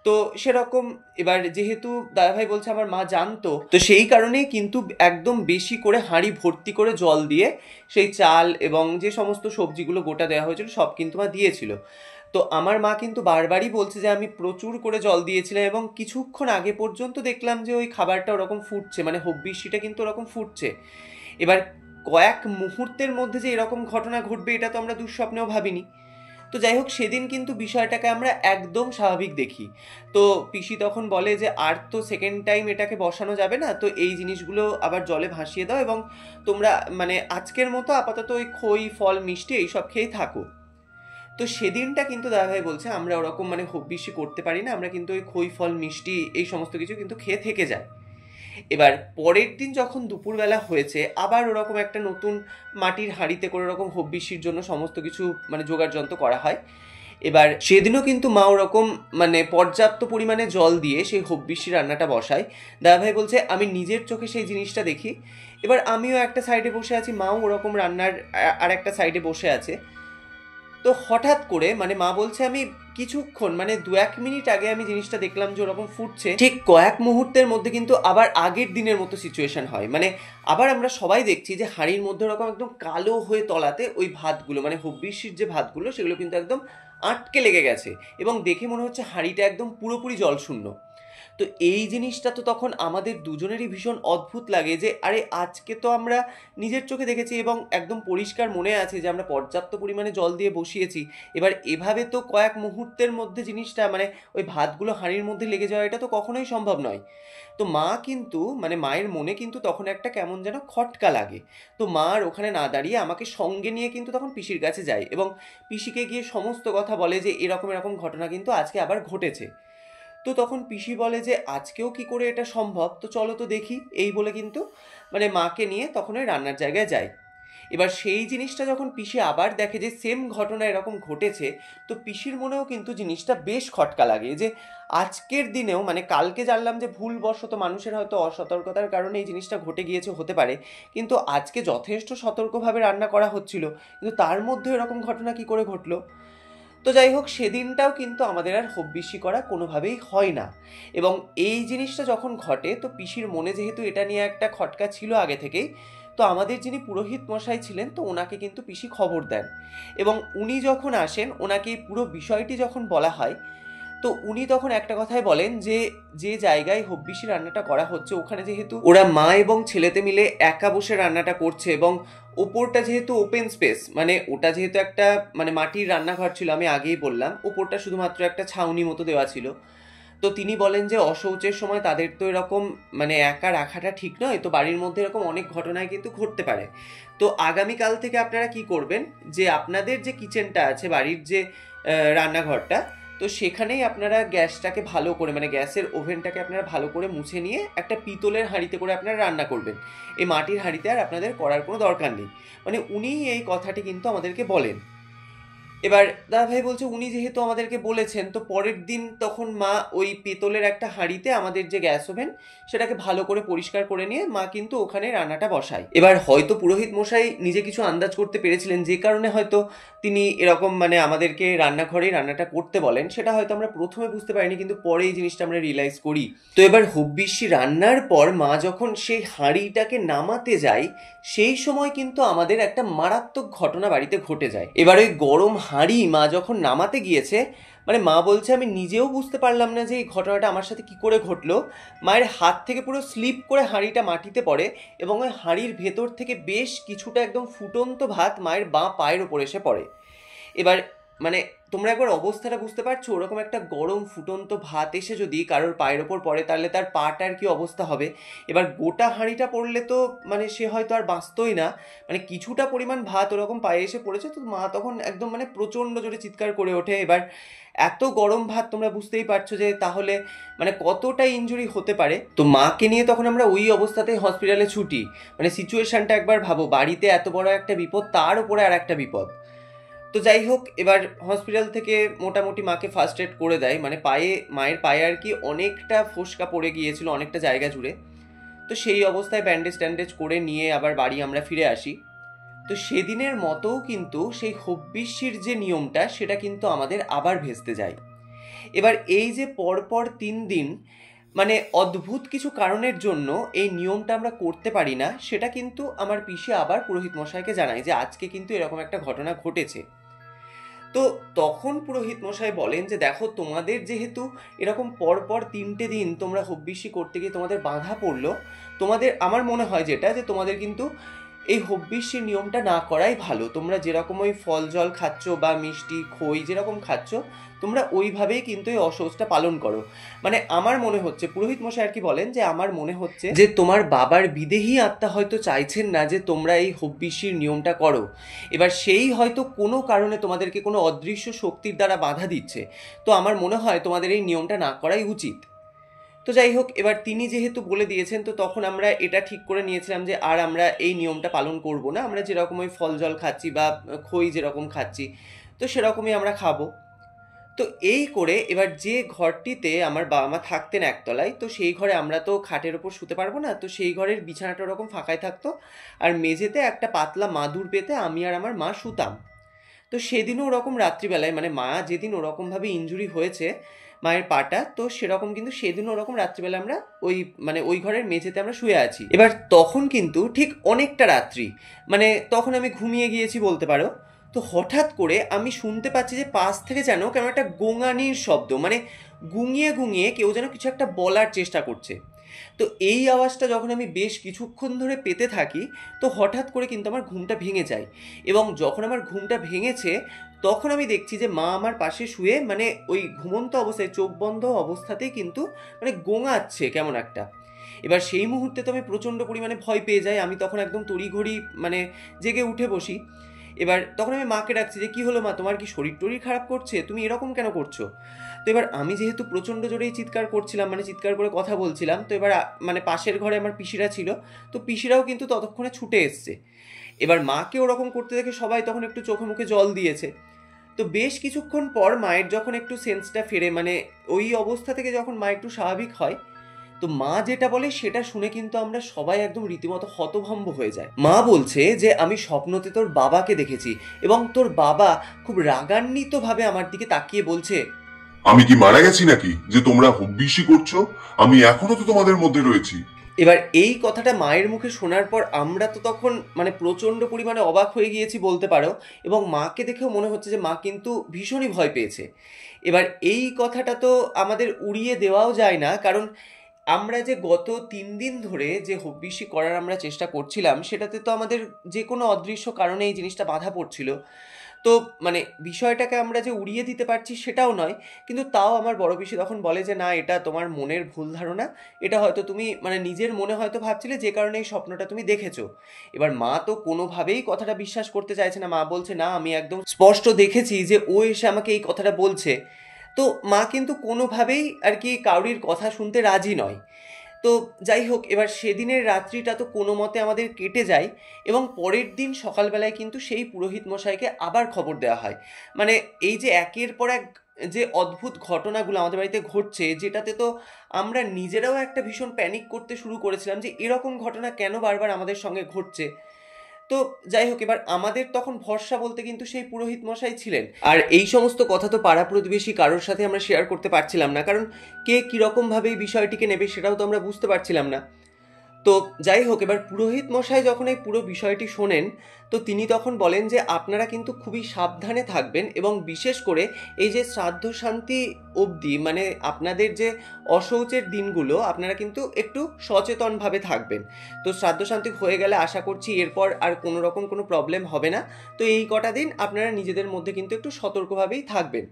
তো সেরকম এবার যেহেতু দাদাভাই বলছে আমার মা জানতো, তো সেই কারণেই কিন্তু একদম বেশি করে হাঁড়ি ভর্তি করে জল দিয়ে সেই চাল এবং যে সমস্ত সবজিগুলো গোটা দেওয়া হয়েছিল সব কিন্তু মা দিয়েছিল। তো আমার মা কিন্তু বারবারই বলছে যে আমি প্রচুর করে জল দিয়েছিলাম, এবং কিছুক্ষণ আগে পর্যন্ত দেখলাম যে ওই খাবারটা ওরকম ফুটছে, মানে হব্বিষ্যিটা কিন্তু ওরকম ফুটছে। এবার কয়েক মুহূর্তের মধ্যে যে এরকম ঘটনা ঘটবে এটা তো আমরা দুঃস্বপ্নেও ভাবিনি। তো যাই হোক, সেদিন কিন্তু বিষয়টাকে আমরা একদম স্বাভাবিক দেখি। তো পিসি তখন বলে যে আর তো সেকেন্ড টাইম এটাকে বসানো যাবে না, তো এই জিনিসগুলো আবার জলে ভাসিয়ে দাও, এবং তোমরা মানে আজকের মতো আপাতত ওই খই, ফল, মিষ্টি এইসব খেয়েই থাকো। তো সেদিনটা কিন্তু দাদাভাই বলছে আমরা ওরকম মানে হব্বিষ্যি করতে পারি না, আমরা কিন্তু ওই খই, ফল, মিষ্টি এই সমস্ত কিছু কিন্তু খেয়ে থেকে যায়। এবার পরের দিন যখন দুপুরবেলা হয়েছে, আবার ওরকম একটা নতুন মাটির হাঁড়িতে করে ওরকম হব্বিষ্যির জন্য সমস্ত কিছু মানে জোগাড় যন্ত্র করা হয়। এবার সেদিনও কিন্তু মা ওরকম মানে পর্যাপ্ত পরিমাণে জল দিয়ে সেই হব্বিষ্যি রান্নাটা বসায়। দাদাভাই বলছে আমি নিজের চোখে সেই জিনিসটা দেখি। এবার আমিও একটা সাইডে বসে আছি, মাও ওরকম রান্নার আর একটা সাইডে বসে আছে। তো হঠাৎ করে মানে মা বলছে আমি কিছুক্ষণ মানে 2-1 মিনিট আগে আমি জিনিসটা দেখলাম যে ওরকম ফুটছে, ঠিক কয়েক মুহূর্তের মধ্যে কিন্তু আবার আগের দিনের মতো সিচুয়েশন হয়। মানে আবার আমরা সবাই দেখছি যে হাঁড়ির মধ্যে ওরকম একদম কালো হয়ে তলাতে ওই ভাতগুলো মানে হব্বিষ্যির যে ভাতগুলো সেগুলো কিন্তু একদম আটকে লেগে গেছে, এবং দেখে মনে হচ্ছে হাঁড়িটা একদম পুরোপুরি জলশূন্য। তো এই জিনিসটা তো তখন আমাদের দুজনেরই ভীষণ অদ্ভুত লাগে যে আরে আজকে তো আমরা নিজের চোখে দেখেছি এবং একদম পরিষ্কার মনে আছে যে আমরা পর্যাপ্ত পরিমাণে জল দিয়ে বসিয়েছি, এবার এভাবে তো কয়েক মুহূর্তের মধ্যে জিনিসটা মানে ওই ভাতগুলো হাঁড়ির মধ্যে লেগে যাওয়া এটা তো কখনোই সম্ভব নয়। তো মা কিন্তু মানে মায়ের মনে কিন্তু তখন একটা কেমন যেন খটকা লাগে। তো মা আর ওখানে না দাঁড়িয়ে আমাকে সঙ্গে নিয়ে কিন্তু তখন পিসির কাছে যায়, এবং পিসিকে গিয়ে সমস্ত কথা বলে যে এরকম এরকম ঘটনা কিন্তু আজকে আবার ঘটেছে। তো তখন পিসি বলে যে আজকেও কি করে এটা সম্ভব, তো চলো তো দেখি, এই বলে কিন্তু মানে মাকে নিয়ে তখন ওই রান্নার জায়গায় যায়। এবার সেই জিনিসটা যখন পিসি আবার দেখে যে সেম ঘটনা এরকম ঘটেছে, তো পিসির মনেও কিন্তু জিনিসটা বেশ খটকা লাগে যে আজকের দিনেও, মানে কালকে জানলাম যে ভুলবশত মানুষের হয়তো অসতর্কতার কারণে এই জিনিসটা ঘটে গিয়েছে, হতে পারে, কিন্তু আজকে যথেষ্ট সতর্কভাবে রান্না করা হচ্ছিল, কিন্তু তার মধ্যে এরকম ঘটনা কি করে ঘটলো। তো যাই হোক, সেদিনটাও কিন্তু আমাদের আর হব্বিসি করা কোনোভাবেই হয় না। এবং এই জিনিসটা যখন ঘটে, তো পিসির মনে যেহেতু এটা নিয়ে একটা খটকা ছিল আগে থেকেই, তো আমাদের যিনি পুরোহিত মশাই ছিলেন, তো ওনাকে কিন্তু পিসি খবর দেন। এবং উনি যখন আসেন, ওনাকে এই পুরো বিষয়টি যখন বলা হয়, তো উনি তখন একটা কথাই বলেন যে যে জায়গায় হব্বিসি রান্নাটা করা হচ্ছে, ওখানে যেহেতু ওরা মা এবং ছেলেতে মিলে একা বসে রান্নাটা করছে, এবং ওপরটা যেহেতু ওপেন স্পেস, মানে ওটা যেহেতু একটা মানে মাটির রান্নাঘর ছিল, আমি আগেই বললাম, ওপরটা শুধুমাত্র একটা ছাউনি মতো দেওয়া ছিল। তো তিনি বলেন যে অশৌচের সময় তাদের তো এরকম মানে একা রাখাটা ঠিক নয়, তো বাড়ির মধ্যে এরকম অনেক ঘটনায় কিন্তু ঘটতে পারে। তো আগামীকাল থেকে আপনারা কি করবেন, যে আপনাদের যে কিচেনটা আছে, বাড়ির যে রান্নাঘরটা, তো সেখানেই আপনারা গ্যাসটাকে ভালো করে, মানে গ্যাসের ওভেনটাকে আপনারা ভালো করে মুছে নিয়ে একটা পিতলের হাঁড়িতে করে আপনারা রান্না করবেন। এই মাটির হাঁড়িতে আর আপনাদের করার কোনো দরকার নেই। মানে উনি এই কথাটি কিন্তু আমাদেরকে বলেন। এবার দাদা ভাই বলছে উনি যেহেতু আমাদেরকে বলেছেন, তো পরের দিন তখন মা ওই পেতলের একটা হাঁড়িতে আমাদের যে গ্যাস ওভেন, সেটাকে ভালো করে পরিষ্কার করে নিয়ে মা কিন্তু ওখানে রান্নাটা বসায়। এবার হয়তো পুরোহিত মশাই নিজে কিছু আন্দাজ করতে পেরেছিলেন, যে কারণে হয়তো তিনি এরকম মানে আমাদেরকে রান্নাঘরেই রান্নাটা করতে বলেন, সেটা হয়তো আমরা প্রথমে বুঝতে পারিনি, কিন্তু পরে এই জিনিসটা আমরা রিয়েলাইজ করি। তো এবার হব্বিসি রান্নার পর মা যখন সেই হাঁড়িটাকে নামাতে যায়, সেই সময় কিন্তু আমাদের একটা মারাত্মক ঘটনা বাড়িতে ঘটে যায়। এবার ওই গরম হাঁড়ি মা যখন নামাতে গিয়েছে, মানে মা বলছে আমি নিজেও বুঝতে পারলাম না যে এই ঘটনাটা আমার সাথে কি করে ঘটলো। মায়ের হাত থেকে পুরো স্লিপ করে হাঁড়িটা মাটিতে পড়ে, এবং ওই হাঁড়ির ভেতর থেকে বেশ কিছুটা একদম ফুটন্ত ভাত মায়ের বাঁ পায়ের ওপর এসে পড়ে। এবার মানে তোমরা একবার অবস্থাটা বুঝতে পারছো, ওরকম একটা গরম ফুটন্ত ভাত এসে যদি কারোর পায়ের ওপর পড়ে, তাহলে তার পাটার কি অবস্থা হবে। এবার গোটা হাঁড়িটা পড়লে তো মানে সে হয়তো আর বাঁচতই না, মানে কিছুটা পরিমাণ ভাত ওরকম পায়ে এসে পড়েছে, তো মা তখন একদম মানে প্রচণ্ড জোরে চিৎকার করে ওঠে। এবার এত গরম ভাত, তোমরা বুঝতেই পারছো যে তাহলে মানে কতটা ইনজুরি হতে পারে। তো মাকে নিয়ে তখন আমরা ওই অবস্থাতেই হসপিটালে ছুটি। মানে সিচুয়েশনটা একবার ভাবো, বাড়িতে এত বড় একটা বিপদ, তার উপরে আর একটা বিপদ। তো যাই হোক, এবার হসপিটাল থেকে মোটামুটি মাকে ফার্স্ট এড করে দেয়, মানে পায়ে, মায়ের পায়ে আর কি অনেকটা ফোসকা পড়ে গিয়েছিল অনেকটা জায়গা জুড়ে। তো সেই অবস্থায় ব্যান্ডেজ ট্যান্ডেজ করে নিয়ে আবার বাড়ি আমরা ফিরে আসি। তো সেদিনের মতোও কিন্তু সেই হব্বিসির যে নিয়মটা, সেটা কিন্তু আমাদের আবার ভেস্তে যায়। এবার এই যে পরপর 3 দিন মানে অদ্ভুত কিছু কারণের জন্য এই নিয়মটা আমরা করতে পারি না, সেটা কিন্তু আমার পিসি আবার পুরোহিত মশাইকে জানায় যে আজকে কিন্তু এরকম একটা ঘটনা ঘটেছে। তো তখন পুরোহিত মশাই বলেন যে দেখো, তোমাদের যেহেতু এরকম পরপর 3টে দিন তোমরা হব্বিসি করতে গিয়ে তোমাদের বাধা পড়লো, তোমাদের আমার মনে হয় যেটা, যে তোমাদের কিন্তু এই হব্বিসির নিয়মটা না করাই ভালো। তোমরা যেরকম ওই ফল জল খাচ্ছ বা মিষ্টি খই যেরকম খাচ্ছ, তোমরা ওইভাবেই কিন্তু এই অসৌচটা পালন করো। মানে আমার মনে হচ্ছে, পুরোহিত মশাই আর কি বলেন, যে আমার মনে হচ্ছে যে তোমার বাবার বিদেহী আত্মা হয়তো চাইছেন না যে তোমরা এই হব্বিসির নিয়মটা করো। এবার সেই হয়তো কোনো কারণে তোমাদেরকে কোনো অদৃশ্য শক্তির দ্বারা বাধা দিচ্ছে। তো আমার মনে হয় তোমাদের এই নিয়মটা না করাই উচিত। তো যাই হোক, এবার তিনি যেহেতু বলে দিয়েছেন, তো তখন আমরা এটা ঠিক করে নিয়েছিলাম যে আর আমরা এই নিয়মটা পালন করব না। আমরা যেরকম ওই ফল জল খাচ্ছি বা খই যেরকম খাচ্ছি, তো সেরকমই আমরা খাবো। তো এই করে এবার যে ঘরটিতে আমার বাবা মা থাকতেন একতলায়, তো সেই ঘরে আমরা তো খাটের ওপর শুতে পারবো না, তো সেই ঘরের বিছানাটা ওরকম ফাঁকাই থাকতো, আর মেঝেতে একটা পাতলা মাদুর পেতে আমি আর আমার মা শুতাম। তো সেদিনও ওরকম রাত্রিবেলায়, মানে মা যেদিন ওরকমভাবে ইনজুরি হয়েছে মায়ের পাটা, তো সেরকম কিন্তু সেদিনও ওরকম রাত্রিবেলা আমরা ওই মানে ওই ঘরের মেঝেতে আমরা শুয়ে আছি। এবার তখন কিন্তু ঠিক অনেকটা রাত্রি, মানে তখন আমি ঘুমিয়ে গিয়েছি বলতে পারো। তো হঠাৎ করে আমি শুনতে পাচ্ছি যে পাশ থেকে যেন কেমন একটা গোঙানির শব্দ, মানে গুঙিয়ে গুঙিয়ে কেউ যেন কিছু একটা বলার চেষ্টা করছে। তো এই আওয়াজটা যখন আমি বেশ কিছুক্ষণ ধরে পেতে থাকি, তো হঠাৎ করে কিন্তু আমার ঘুমটা ভেঙে যায়। এবং যখন আমার ঘুমটা ভেঙেছে, তখন আমি দেখছি যে মা আমার পাশে শুয়ে মানে ওই ঘুমন্ত অবস্থায় চোখ বন্ধ অবস্থাতেই কিন্তু মানে গোঙাচ্ছে কেমন একটা। এবার সেই মুহূর্তে তো আমি প্রচণ্ড পরিমাণে ভয় পেয়ে যাই। আমি তখন একদম তড়িঘড়ি মানে জেগে উঠে বসি। এবার তখন আমি মাকে ডাকছি যে কী হলো মা, তোমার কি শরীর টরীর খারাপ করছে, তুমি এরকম কেন করছো। তো এবার আমি যেহেতু প্রচণ্ড জোরেই চিৎকার করছিলাম, মানে চিৎকার করে কথা বলছিলাম, তো এবার মানে পাশের ঘরে আমার পিসিরা ছিল, তো পিসিরাও কিন্তু ততক্ষণে ছুটে এসছে। এবার মাকে ওরকম করতে দেখে সবাই তখন একটু চোখে মুখে জল দিয়েছে। তো বেশ কিছুক্ষণ পর মায়ের যখন একটু সেন্সটা ফেরে, মানে ওই অবস্থা থেকে যখন মা একটু স্বাভাবিক হয়, তো মা যেটা বলে সেটা শুনে কিন্তু আমরা সবাই একদম রীতিমতো হতভম্ব হয়ে যায়। মা বলছে যে আমি স্বপ্নতে তোর বাবাকে দেখেছি এবং তোর বাবা খুব রাগান্বিত ভাবে আমার দিকে তাকিয়ে বলছে, আমি কি মারা গেছি নাকি যে তোমরা হব্বিসি করছো? আমি এখনো তো তোমাদের মধ্যে রয়েছি। এবার এই কথাটা মায়ের মুখে শোনার পর আমরা তো তখন মানে প্রচণ্ড পরিমাণে অবাক হয়ে গিয়েছি বলতে পারো, এবং মাকে দেখেও মনে হচ্ছে যে মা কিন্তু ভীষণই ভয় পেয়েছে। এবার এই কথাটা তো আমাদের উড়িয়ে দেওয়াও যায় না, কারণ আমরা যে গত 3 দিন ধরে যে হব্বিসি করার আমরা চেষ্টা করছিলাম সেটাতে তো আমাদের যে কোনো অদৃশ্য কারণে এই জিনিসটা বাধা পড়ছিল। তো মানে বিষয়টাকে আমরা যে উড়িয়ে দিতে পারছি সেটাও নয়, কিন্তু তাও আমার বড় পিসি তখন বলে যে না, এটা তোমার মনের ভুল ধারণা, এটা হয়তো তুমি মানে নিজের মনে হয়তো ভাবছিলে, যে কারণে এই স্বপ্নটা তুমি দেখেছো। এবার মা তো কোনোভাবেই কথাটা বিশ্বাস করতে চাইছে না। মা বলছে না, আমি একদম স্পষ্ট দেখেছি যে ও এসে আমাকে এই কথাটা বলছে। তো মা কিন্তু কোনোভাবেই আর কি কাউরির কথা শুনতে রাজি নয়। তো যাই হোক, এবার সেদিনের রাত্রিটা তো কোনো মতে আমাদের কেটে যায়, এবং পরের দিন সকালবেলায় কিন্তু সেই পুরোহিত মশাইকে আবার খবর দেওয়া হয়। মানে এই যে একের পর এক যে অদ্ভুত ঘটনাগুলো আমাদের বাড়িতে ঘটছে, যেটাতে তো আমরা নিজেরাও একটা ভীষণ প্যানিক করতে শুরু করেছিলাম যে এরকম ঘটনা কেন বারবার আমাদের সঙ্গে ঘটছে। তো যাই হোক, এবার আমাদের তখন ভরসা বলতে কিন্তু সেই পুরোহিত মশাই ছিলেন। আর এই সমস্ত কথা তো পাড়া প্রতিবেশী কারোর সাথে আমরা শেয়ার করতে পারছিলাম না, কারণ কে কীরকমভাবে এই বিষয়টিকে নেবে সেটাও তো আমরা বুঝতে পারছিলাম না। তো যাই হোক, এবার পুরোহিত মশাই যখন এই পুরো বিষয়টি শোনেন, তো তিনি তখন বলেন যে আপনারা কিন্তু খুবই সাবধানে থাকবেন, এবং বিশেষ করে এই যে শ্রাদ্ধ শান্তি অবধি মানে আপনাদের যে অশৌচের দিনগুলো আপনারা কিন্তু একটু সচেতনভাবে থাকবেন। তো শ্রাদ্ধ শান্তি হয়ে গেলে আশা করছি এরপর আর কোনো রকম কোনো প্রবলেম হবে না। তো এই কটা দিন আপনারা নিজেদের মধ্যে কিন্তু একটু সতর্কভাবেই থাকবেন।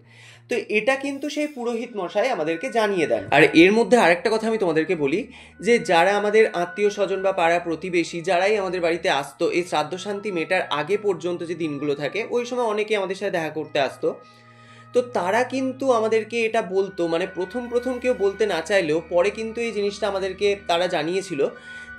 তো এটা কিন্তু সেই পুরোহিত মশাই আমাদেরকে জানিয়ে দেন। আর এর মধ্যে আরেকটা কথা আমি তোমাদেরকে বলি, যে যারা আমাদের আত্মীয় স্বজন বা পাড়া প্রতিবেশী যারাই আমাদের বাড়িতে আসতো এই শ্রাদ্ধ শান্তি মেটার আগে পর্যন্ত যে দিনগুলো থাকে, ওই সময় অনেকে আমাদের সাথে দেখা করতে আসতো। তো তারা কিন্তু আমাদেরকে এটা বলতো, মানে প্রথম প্রথম কেউ বলতে না চাইলেও পরে কিন্তু এই জিনিসটা আমাদেরকে তারা জানিয়েছিল,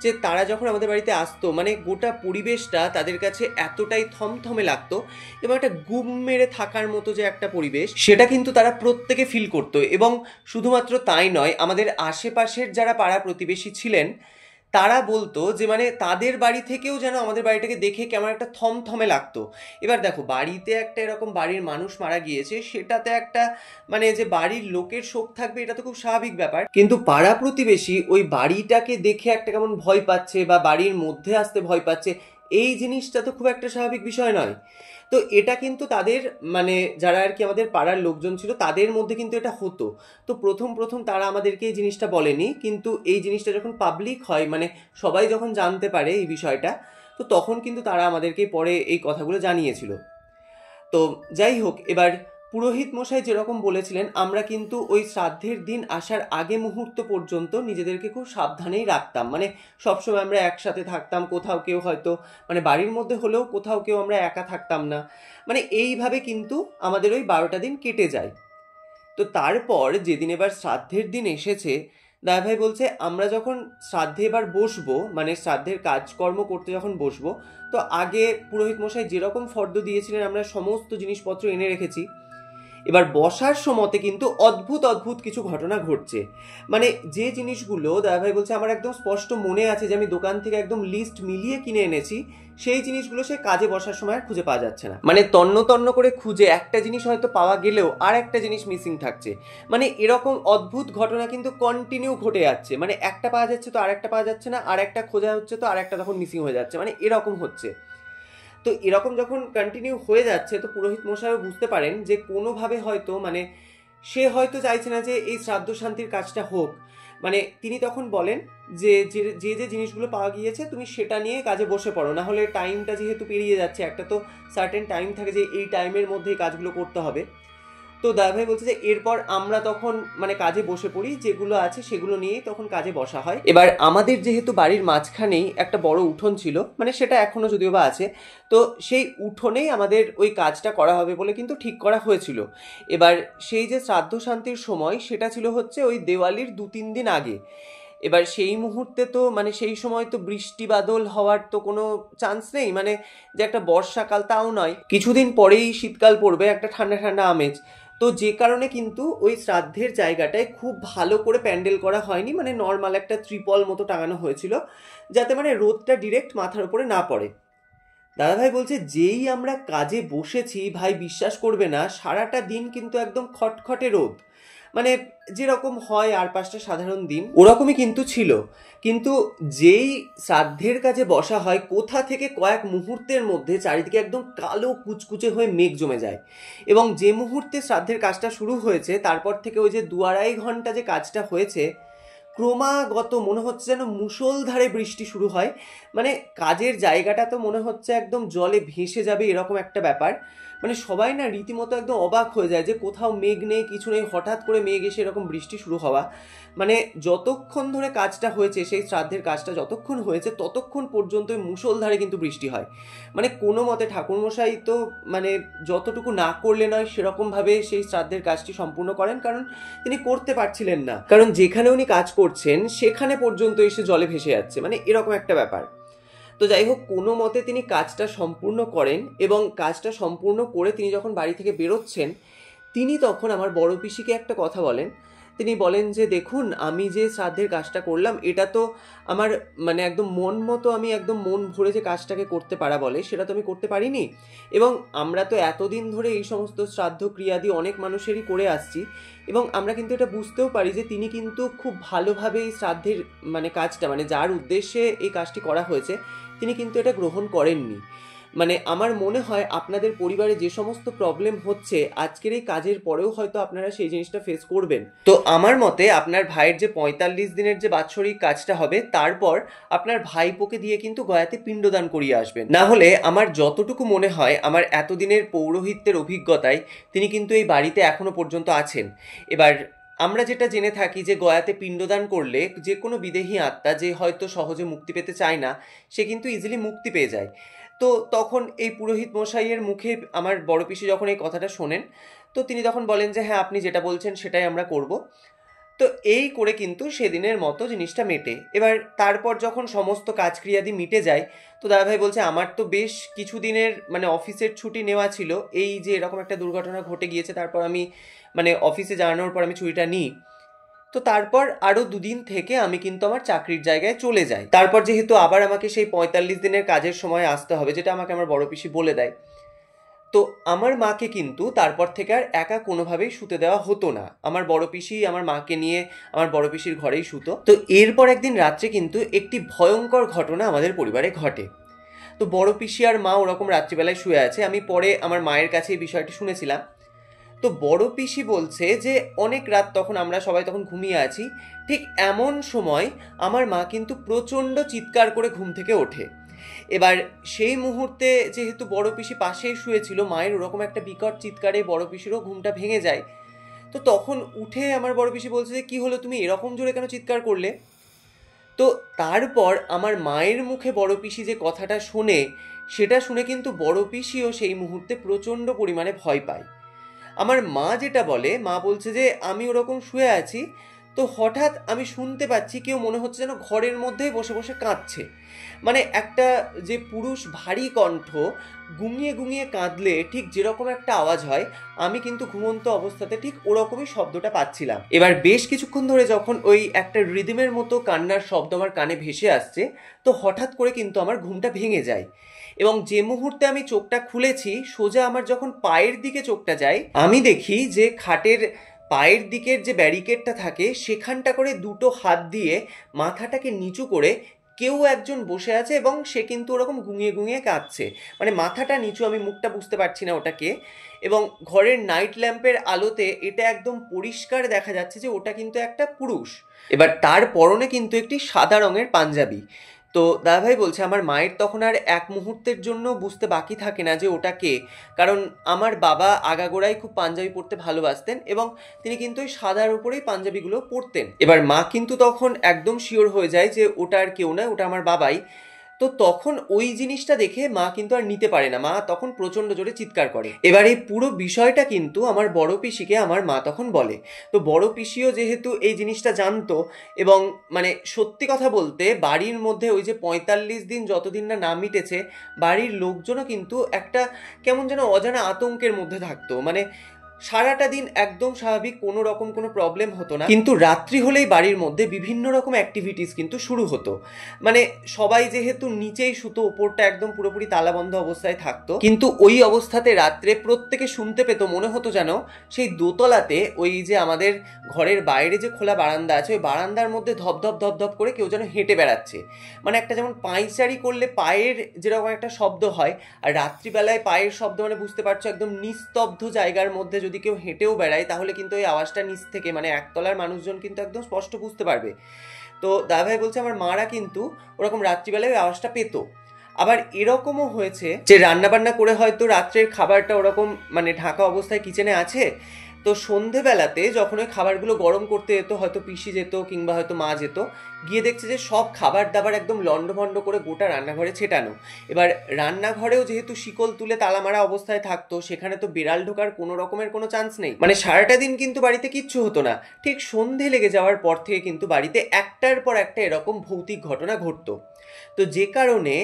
যে তারা যখন আমাদের বাড়িতে আসতো মানে গোটা পরিবেশটা তাদের কাছে এতটাই থমথমে লাগতো, এবং একটা গুম মেরে থাকার মতো যে একটা পরিবেশ সেটা কিন্তু তারা প্রত্যেকে ফিল করতো। এবং শুধুমাত্র তাই নয়, আমাদের আশেপাশের যারা পাড়া প্রতিবেশী ছিলেন তারা বলতো যে মানে তাদের বাড়ি থেকেও যেন আমাদের বাড়িটাকে দেখে কেমন একটা থমথমে লাগতো। এবার দেখো, বাড়িতে একটা এরকম বাড়ির মানুষ মারা গিয়েছে, সেটাতে একটা মানে যে বাড়ির লোকের শোক থাকবে এটা তো খুব স্বাভাবিক ব্যাপার, কিন্তু পাড়া প্রতিবেশী ওই বাড়িটাকে দেখে একটা কেমন ভয় পাচ্ছে বা বাড়ির মধ্যে আসতে ভয় পাচ্ছে, এই জিনিসটা তো খুব একটা স্বাভাবিক বিষয় নয়। তো এটা কিন্তু তাদের মানে যারা আর কি আমাদের পাড়ার লোকজন ছিল তাদের মধ্যে কিন্তু এটা হতো। তো প্রথম প্রথম তারা আমাদেরকে এই জিনিসটা বলেনি, কিন্তু এই জিনিসটা যখন পাবলিক হয় মানে সবাই যখন জানতে পারে এই বিষয়টা, তো তখন কিন্তু তারা আমাদেরকে পরে এই কথাগুলো জানিয়েছিল। তো যাই হোক, এবার পুরোহিত মশাই যেরকম বলেছিলেন আমরা কিন্তু ওই শ্রাদ্ধের দিন আসার আগে মুহূর্ত পর্যন্ত নিজেদেরকে খুব সাবধানেই রাখতাম। মানে সবসময় আমরা একসাথে থাকতাম, কোথাও কেউ হয়তো মানে বাড়ির মধ্যে হলেও কোথাও কেউ আমরা একা থাকতাম না। মানে এইভাবে কিন্তু আমাদের ওই 12টা দিন কেটে যায়। তো তারপর যেদিন এবার শ্রাদ্ধের দিন এসেছে, দাদা ভাই বলছে আমরা যখন শ্রাদ্ধে এবার বসবো মানে শ্রাদ্ধের কাজকর্ম করতে যখন বসবো, তো আগে পুরোহিত মশাই যেরকম ফর্দ দিয়েছিলেন আমরা সমস্ত জিনিসপত্র এনে রেখেছি। এবার বসার সময়তে কিন্তু অদ্ভুত অদ্ভুত কিছু ঘটনা ঘটছে। মানে যে জিনিসগুলো দাদাভাই বলছে আমার একদম স্পষ্ট মনে আছে যে আমি দোকান থেকে একদম লিস্ট মিলিয়ে কিনে এনেছি, সেই জিনিসগুলো সে কাজে বসার সময় আর খুঁজে পাওয়া যাচ্ছে না। মানে তন্ন তন্ন করে খুঁজে একটা জিনিস হয়তো পাওয়া গেলেও আর একটা জিনিস মিসিং থাকছে। মানে এরকম অদ্ভুত ঘটনা কিন্তু কন্টিনিউ ঘটে যাচ্ছে, মানে একটা পাওয়া যাচ্ছে তো আর একটা পাওয়া যাচ্ছে না, আর একটা খোঁজা হচ্ছে তো আর একটা তখন মিসিং হয়ে যাচ্ছে, মানে এরকম হচ্ছে। তো এরকম যখন কন্টিনিউ হয়ে যাচ্ছে, তো পুরোহিত মশাইও বুঝতে পারেন যে কোনোভাবে হয়তো মানে সে হয়তো চাইছে না যে এই শ্রাদ্ধ শান্তির কাজটা হোক। মানে তিনি তখন বলেন যে যে যে জিনিসগুলো পাওয়া গিয়েছে তুমি সেটা নিয়ে কাজে বসে পড়ো, না হলে টাইমটা যেহেতু পেরিয়ে যাচ্ছে, একটা তো সার্টেন টাইম থাকে যে এই টাইমের মধ্যে এই কাজগুলো করতে হবে। তো দাদাভাই বলছে যে এরপর আমরা তখন মানে কাজে বসে পড়ি, যেগুলো আছে সেগুলো নিয়েই তখন কাজে বসা হয়। এবার আমাদের যেহেতু বাড়ির মাঝখানেই একটা বড় উঠোন ছিল, মানে সেটা এখনো যদিও বা আছে, তো সেই উঠোনেই আমাদের ওই কাজটা করা হবে বলে কিন্তু ঠিক করা হয়েছিল। এবার সেই যে শ্রাদ্ধ শান্তির সময় সেটা ছিল হচ্ছে ওই দেওয়ালির 2-3 দিন আগে। এবার সেই মুহূর্তে তো মানে সেই সময় তো বৃষ্টি বাদল হওয়ার তো কোনো চান্স নেই, মানে যে একটা বর্ষাকাল তাও নয়, কিছুদিন পরেই শীতকাল পড়বে, একটা ঠান্ডা ঠান্ডা আমেজ। তো যে কারণে কিন্তু ওই শ্রাদ্ধের জায়গাটায় খুব ভালো করে প্যান্ডেল করা হয়নি, মানে নর্মাল একটা ত্রিপল মতো টাঙানো হয়েছিল, যাতে মানে রোদটা ডিরেক্ট মাথার উপরে না পড়ে। দাদাভাই বলছে যেই আমরা কাজে বসেছি ভাই, বিশ্বাস করবে না, সারাটা দিন কিন্তু একদম খটখটে রোদ, মানে যেরকম হয় আর 5টা সাধারণ দিন ওরকমই কিন্তু ছিল। কিন্তু যেই শ্রাদ্ধের কাজে বসা হয়, কোথা থেকে কয়েক মুহূর্তের মধ্যে চারিদিকে একদম কালো কুচকুচে হয়ে মেঘ জমে যায়, এবং যে মুহূর্তে শ্রাদ্ধের কাজটা শুরু হয়েছে তারপর থেকে ওই যে 2-2.5 ঘন্টা যে কাজটা হয়েছে, ক্রমাগত মনে হচ্ছে যেন মুষলধারে বৃষ্টি শুরু হয়, মানে কাজের জায়গাটা তো মনে হচ্ছে একদম জলে ভেসে যাবে, এরকম একটা ব্যাপার। মানে সবাই না রীতিমতো একদম অবাক হয়ে যায় যে কোথাও মেঘ নেই, কিছু নেই, হঠাৎ করে মেঘ এসে এরকম বৃষ্টি শুরু হওয়া। মানে যতক্ষণ ধরে কাজটা হয়েছে, সেই শ্রাদ্ধের কাজটা যতক্ষণ হয়েছে ততক্ষণ পর্যন্ত মুষলধারে কিন্তু বৃষ্টি হয়। মানে কোনো মতে ঠাকুরমশাই তো মানে যতটুকু না করলে নয় সেরকমভাবে সেই শ্রাদ্ধের কাজটি সম্পূর্ণ করেন, কারণ তিনি করতে পারছিলেন না, কারণ যেখানে উনি কাজ করছেন সেখানে পর্যন্ত এসে জলে ভেসে যাচ্ছে, মানে এরকম একটা ব্যাপার। তো যাই হোক, কোনো মতে তিনি কাজটা সম্পূর্ণ করেন, এবং কাজটা সম্পূর্ণ করে তিনি যখন বাড়ি থেকে বেরোচ্ছেন, তিনি তখন আমার বড় পিসিকে একটা কথা বলেন। তিনি বলেন যে দেখুন, আমি যে শ্রাদ্ধের কাজটা করলাম এটা তো আমার মানে একদম মন মতো, আমি একদম মন ভরে যে কাজটাকে করতে পারা বলে সেটা তো আমি করতে পারিনি, এবং আমরা তো এতদিন ধরে এই সমস্ত শ্রাদ্ধ ক্রিয়াদি অনেক মানুষেরই করে আসছি, এবং আমরা কিন্তু এটা বুঝতেও পারি যে তিনি কিন্তু খুব ভালোভাবে এই শ্রাদ্ধের মানে কাজটা, মানে যার উদ্দেশ্যে এই কাজটি করা হয়েছে তিনি কিন্তু এটা গ্রহণ করেননি। মানে আমার মনে হয় আপনাদের পরিবারে যে সমস্ত প্রবলেম হচ্ছে আজকের এই কাজের পরেও হয়তো আপনারা সেই জিনিসটা ফেস করবেন। তো আমার মতে আপনার ভাইয়ের যে 45 দিনের যে বাৎসরিক কাজটা হবে, তারপর আপনার ভাইপোকে দিয়ে কিন্তু গয়াতে পিণ্ডদান করিয়ে আসবেন। না হলে আমার যতটুকু মনে হয়, আমার এতদিনের পৌরোহিত্যের অভিজ্ঞতায় তিনি কিন্তু এই বাড়িতে এখনো পর্যন্ত আছেন। এবার আমরা যেটা জেনে থাকি যে গয়াতে পিণ্ডদান করলে যে কোনো বিদেহী আত্মা যে হয়তো সহজে মুক্তি পেতে চায় না, সে কিন্তু ইজিলি মুক্তি পেয়ে যায়। তো তখন এই পুরোহিত মশাইয়ের মুখে আমার বড় পিসি যখন এই কথাটা শোনেন, তো তিনি তখন বলেন যে হ্যাঁ, আপনি যেটা বলছেন সেটাই আমরা করব। তো এই করে কিন্তু সেদিনের মতো জিনিসটা মেটে। এবার তারপর যখন সমস্ত কাজক্রিয়াদি মিটে যায়, তো দাদাভাই বলছে আমার তো বেশ কিছুদিনের মানে অফিসের ছুটি নেওয়া ছিল, এই যে এরকম একটা দুর্ঘটনা ঘটে গিয়েছে তারপর আমি মানে অফিসে জানানোর পর আমি ছুটিটা নিই। তো তারপর আরও 2 দিন থেকে আমি কিন্তু আমার চাকরির জায়গায় চলে যাই। তারপর যেহেতু আবার আমাকে সেই 45 দিনের কাজের সময় আসতে হবে, যেটা আমাকে আমার বড় পিসি বলে দেয়, তো আমার মাকে কিন্তু তারপর থেকে আর একা কোনোভাবেই শুতে দেওয়া হতো না। আমার বড় পিসি আমার মাকে নিয়ে আমার বড় পিসির ঘরেই শুতো। তো এরপর একদিন রাত্রে কিন্তু একটি ভয়ঙ্কর ঘটনা আমাদের পরিবারে ঘটে। তো বড় পিসি আর মা ওরকম রাত্রিবেলায় শুয়ে আছে, আমি পরে আমার মায়ের কাছে এই বিষয়টি শুনেছিলাম। তো বড় পিসি বলছে যে অনেক রাত, তখন আমরা সবাই তখন ঘুমিয়ে আছি, ঠিক এমন সময় আমার মা কিন্তু প্রচণ্ড চিৎকার করে ঘুম থেকে ওঠে। এবার সেই মুহূর্তে যেহেতু বড় পিসি পাশেই শুয়েছিল, মায়ের ওরকম একটা বিকট চিৎকারে বড় পিসিরও ঘুমটা ভেঙে যায়। তো তখন উঠে আমার বড় পিসি বলছে যে কী হলো, তুমি এরকম জোরে কেন চিৎকার করলে? তো তারপর আমার মায়ের মুখে বড় পিসি যে কথাটা শোনে, সেটা শুনে কিন্তু বড় পিসিও সেই মুহূর্তে প্রচণ্ড পরিমাণে ভয় পায়। আমার মা যেটা বলে, মা বলছে যে আমি ওরকম শুয়ে আছি, তো হঠাৎ আমি শুনতে পাচ্ছি কেউ মনে হচ্ছে যেন ঘরের মধ্যেই বসে বসে কাঁদছে। মানে একটা যে পুরুষ ভারী কণ্ঠ গুঙিয়ে গুঙিয়ে কাঁদলে ঠিক যেরকম একটা আওয়াজ হয়, আমি কিন্তু ঘুমন্ত অবস্থাতে ঠিক ওরকমই শব্দটা পাচ্ছিলাম। এবার বেশ কিছুক্ষণ ধরে যখন ওই একটা রিদিমের মতো কান্নার শব্দ আমার কানে ভেসে আসছে, তো হঠাৎ করে কিন্তু আমার ঘুমটা ভেঙে যায়, এবং যে মুহূর্তে আমি চোখটা খুলেছি, সোজা আমার যখন পায়ের দিকে চোখটা যায়, আমি দেখি যে খাটের পায়ের দিকের যে ব্যারিকেডটা থাকে সেখানটা করে 2টো হাত দিয়ে মাথাটাকে নিচু করে কেউ একজন বসে আছে, এবং সে কিন্তু ওরকম গুঙিয়ে গুঙিয়ে কাঁদছে। মানে মাথাটা নিচু, আমি মুখটা বুঝতে পারছি না ওটাকে, এবং ঘরের নাইট ল্যাম্পের আলোতে এটা একদম পরিষ্কার দেখা যাচ্ছে যে ওটা কিন্তু একটা পুরুষ। এবার তার পরনে কিন্তু একটি সাদা রঙের পাঞ্জাবি। তো দাদাভাই বলছে আমার মায়ের তখন আর এক মুহূর্তের জন্য বুঝতে বাকি থাকে না যে ওটা কে, কারণ আমার বাবা আগাগোড়াই খুব পাঞ্জাবি পরতে ভালোবাসতেন, এবং তিনি কিন্তু ওই সাদার উপরেই পাঞ্জাবিগুলো পরতেন। এবার মা কিন্তু তখন একদম শিওর হয়ে যায় যে ওটা আর কেউ নয়, ওটা আমার বাবাই। তো তখন ওই জিনিসটা দেখে মা কিন্তু আর নিতে পারে না, মা তখন প্রচণ্ড জোরে চিৎকার করে। এবার এই পুরো বিষয়টা কিন্তু আমার বড় পিসিকে আমার মা তখন বলে। তো বড় পিসিও যেহেতু এই জিনিসটা জানতো, এবং মানে সত্যি কথা বলতে বাড়ির মধ্যে ওই যে 45 দিন যতদিন না মিটেছে, বাড়ির লোকজনও কিন্তু একটা কেমন যেন অজানা আতঙ্কের মধ্যে থাকতো। মানে সারাটা দিন একদম স্বাভাবিক, কোনো রকম কোনো প্রবলেম হতো না, কিন্তু রাত্রি হলেই বাড়ির মধ্যে বিভিন্ন রকম অ্যাক্টিভিটিস কিন্তু শুরু হতো। মানে সবাই যেহেতু নিচেই শুতো, ওপরটা একদম পুরোপুরি তালাবন্ধ অবস্থায় থাকতো, কিন্তু ওই অবস্থাতে রাত্রে প্রত্যেকে শুনতে পেত, মনে হতো যেন সেই দোতলাতে ওই যে আমাদের ঘরের বাইরে যে খোলা বারান্দা আছে, ওই বারান্দার মধ্যে ধপধপ ধপধপ করে কেউ যেন হেঁটে বেড়াচ্ছে। মানে একটা যেমন পায়চারি করলে পায়ের যেরকম একটা শব্দ হয়, আর রাত্রিবেলায় পায়ের শব্দ মানে বুঝতে পারছো একদম নিস্তব্ধ জায়গার মধ্যে যদি কেউ হেঁটেও বেড়ায় তাহলে কিন্তু ওই আওয়াজটা নিচ থেকে মানে একতলার মানুষজন কিন্তু একদম স্পষ্ট বুঝতে পারবে। তো দাদাভাই বলছে আমার মারা কিন্তু ওরকম রাত্রিবেলায় ওই আওয়াজটা পেত। আবার এরকমও হয়েছে যে রান্নাবান্না করে হয়তো রাত্রের খাবারটা ওরকম মানে ঢাকা অবস্থায় কিচেনে আছে, তো সন্ধেবেলাতে যখন ওই খাবারগুলো গরম করতে যেত, হয়তো পিসি যেত কিংবা হয়তো মা যেত, গিয়ে দেখছে যে সব খাবার দাবার একদম লন্ডভন্ড করে গোটা রান্নাঘরে ছেটানো। এবার রান্নাঘরেও যেহেতু শিকল তুলে তালা মারা অবস্থায় থাকতো, সেখানে তো বিড়াল ঢোকার কোনো রকমের কোনো চান্স নেই। মানে সারাটা দিন কিন্তু বাড়িতে কিচ্ছু হতো না, ঠিক সন্ধে লেগে যাওয়ার পর থেকে কিন্তু বাড়িতে একটার পর একটা এরকম ভৌতিক ঘটনা ঘটতো। তো যে কারণে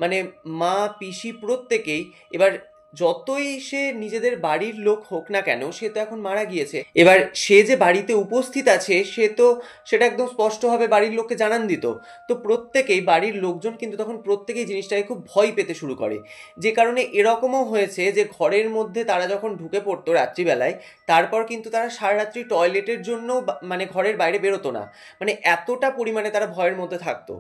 মানে মা পিসি প্রত্যেকেই, এবার যতই সে নিজেদের বাড়ির লোক হোক না কেন, সে তো এখন মারা গিয়েছে, এবার সে যে বাড়িতে উপস্থিত আছে সে তো সেটা একদম স্পষ্টভাবে বাড়ির লোককে জানান দিত। তো প্রত্যেকেই বাড়ির লোকজন কিন্তু তখন প্রত্যেকেই জিনিসটাকে খুব ভয় পেতে শুরু করে। যে কারণে এরকমও হয়েছে যে ঘরের মধ্যে তারা যখন ঢুকে পড়তো রাত্রিবেলায়, তারপর কিন্তু তারা সারা রাত্রি টয়লেটের জন্য মানে ঘরের বাইরে বেরোতো না, মানে এতটা পরিমাণে তারা ভয়ের মধ্যে থাকতো।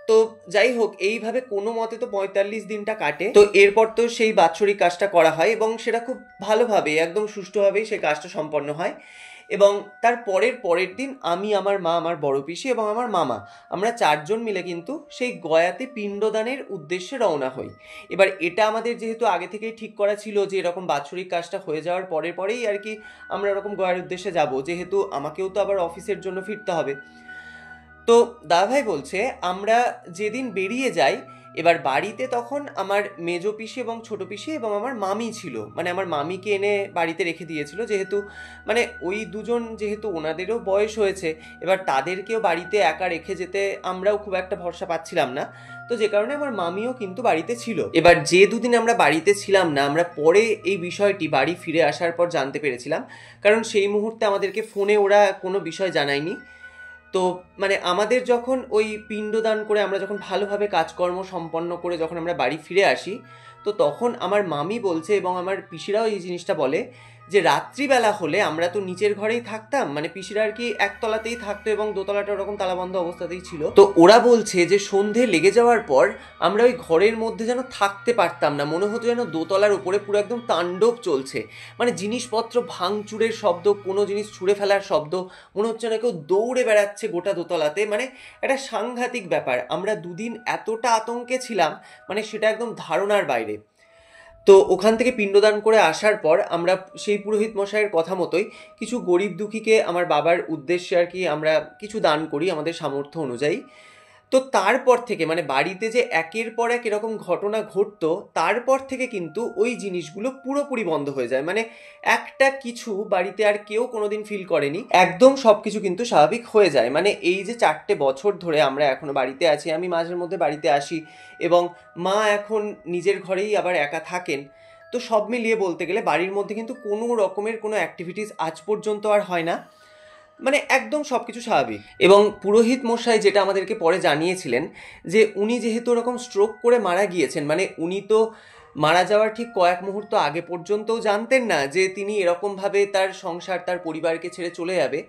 তো যাই হোক, এইভাবে কোনো মতে তো 45 দিনটা কাটে। তো এরপর তো সেই বাৎসরিক কাজটা করা হয় এবং সেটা খুব ভালোভাবে একদম সুষ্ঠুভাবেই সেই কাজটা সম্পন্ন হয়। এবং তার পরের দিন আমি, আমার মা, আমার বড় পিসি এবং আমার মামা, আমরা 4 জন মিলে কিন্তু সেই গয়াতে পিণ্ডদানের উদ্দেশ্যে রওনা হই। এবার এটা আমাদের যেহেতু আগে থেকেই ঠিক করা ছিল যে এরকম বাৎসরিক কাজটা হয়ে যাওয়ার পরেই আর কি আমরা এরকম গয়ার উদ্দেশ্যে যাব, যেহেতু আমাকেও তো আবার অফিসের জন্য ফিরতে হবে। তো দাদাভাই বলছে আমরা যেদিন বেরিয়ে যাই, এবার বাড়িতে তখন আমার মেজ পিসি এবং ছোট পিসি এবং আমার মামি ছিল, মানে আমার মামিকে এনে বাড়িতে রেখে দিয়েছিল, যেহেতু মানে ওই দুজন যেহেতু ওনাদেরও বয়স হয়েছে, এবার তাদেরকেও বাড়িতে একা রেখে যেতে আমরাও খুব একটা ভরসা পাচ্ছিলাম না। তো যে কারণে আমার মামিও কিন্তু বাড়িতে ছিল। এবার যে দুদিন আমরা বাড়িতে ছিলাম না, আমরা পরে এই বিষয়টি বাড়ি ফিরে আসার পর জানতে পেরেছিলাম, কারণ সেই মুহূর্তে আমাদেরকে ফোনে ওরা কোনো বিষয় জানায়নি। তো মানে আমাদের যখন ওই পিণ্ডদান করে আমরা যখন ভালোভাবে কাজকর্ম সম্পন্ন করে যখন আমরা বাড়ি ফিরে আসি, তো তখন আমার মামি বলছে এবং আমার পিসিরাও এই জিনিসটা বলে যে রাত্রিবেলা হলে আমরা তো নিচের ঘরেই থাকতাম, মানে পিসিরা আর কি একতলাতেই থাকতো এবং দোতলাটা ওরকম তালাবন্ধ অবস্থাতেই ছিল। তো ওরা বলছে যে সন্ধে লেগে যাওয়ার পর আমরা ওই ঘরের মধ্যে যেন থাকতে পারতাম না, মনে হতো যেন দোতলার উপরে পুরো একদম তাণ্ডব চলছে। মানে জিনিসপত্র ভাঙচুরের শব্দ, কোনো জিনিস ছুঁড়ে ফেলার শব্দ, মনে হচ্ছে না কেউ দৌড়ে বেড়াচ্ছে গোটা দোতলাতে। মানে একটা সাংঘাতিক ব্যাপার। আমরা দুদিন এতটা আতঙ্কে ছিলাম, মানে সেটা একদম ধারণার বাইরে। তো ওখান থেকে পিণ্ডদান করে আসার পর আমরা সেই পুরোহিত মশাইয়ের কথা মতোই কিছু গরিব দুঃখীকে আমার বাবার উদ্দেশ্যে আর কি আমরা কিছু দান করি আমাদের সামর্থ্য অনুযায়ী। তো তারপর থেকে মানে বাড়িতে যে একের পর এক এরকম ঘটনা ঘটতো, তারপর থেকে কিন্তু ওই জিনিসগুলো পুরোপুরি বন্ধ হয়ে যায়। মানে একটা কিছু বাড়িতে আর কেউ কোনোদিন ফিল করেনি, একদম সব কিছু কিন্তু স্বাভাবিক হয়ে যায়। মানে এই যে 4টে বছর ধরে আমরা এখনো বাড়িতে আছি, আমি মাঝের মধ্যে বাড়িতে আসি এবং মা এখন নিজের ঘরেই আবার একা থাকেন। তো সব মিলিয়ে বলতে গেলে বাড়ির মধ্যে কিন্তু কোনো রকমের কোনো অ্যাক্টিভিটিস আজ পর্যন্ত আর হয় না, মানে একদম সব কিছু স্বাভাবিক। এবং পুরোহিত মশাই যেটা আমাদেরকে পরে জানিয়েছিলেন যে উনি যেহেতু ওরকম স্ট্রোক করে মারা গিয়েছেন, মানে উনি তো মারা যাওয়ার ঠিক কয়েক মুহূর্ত আগে পর্যন্তও জানতেন না যে তিনি এরকমভাবে তার সংসার তার পরিবারকে ছেড়ে চলে যাবে।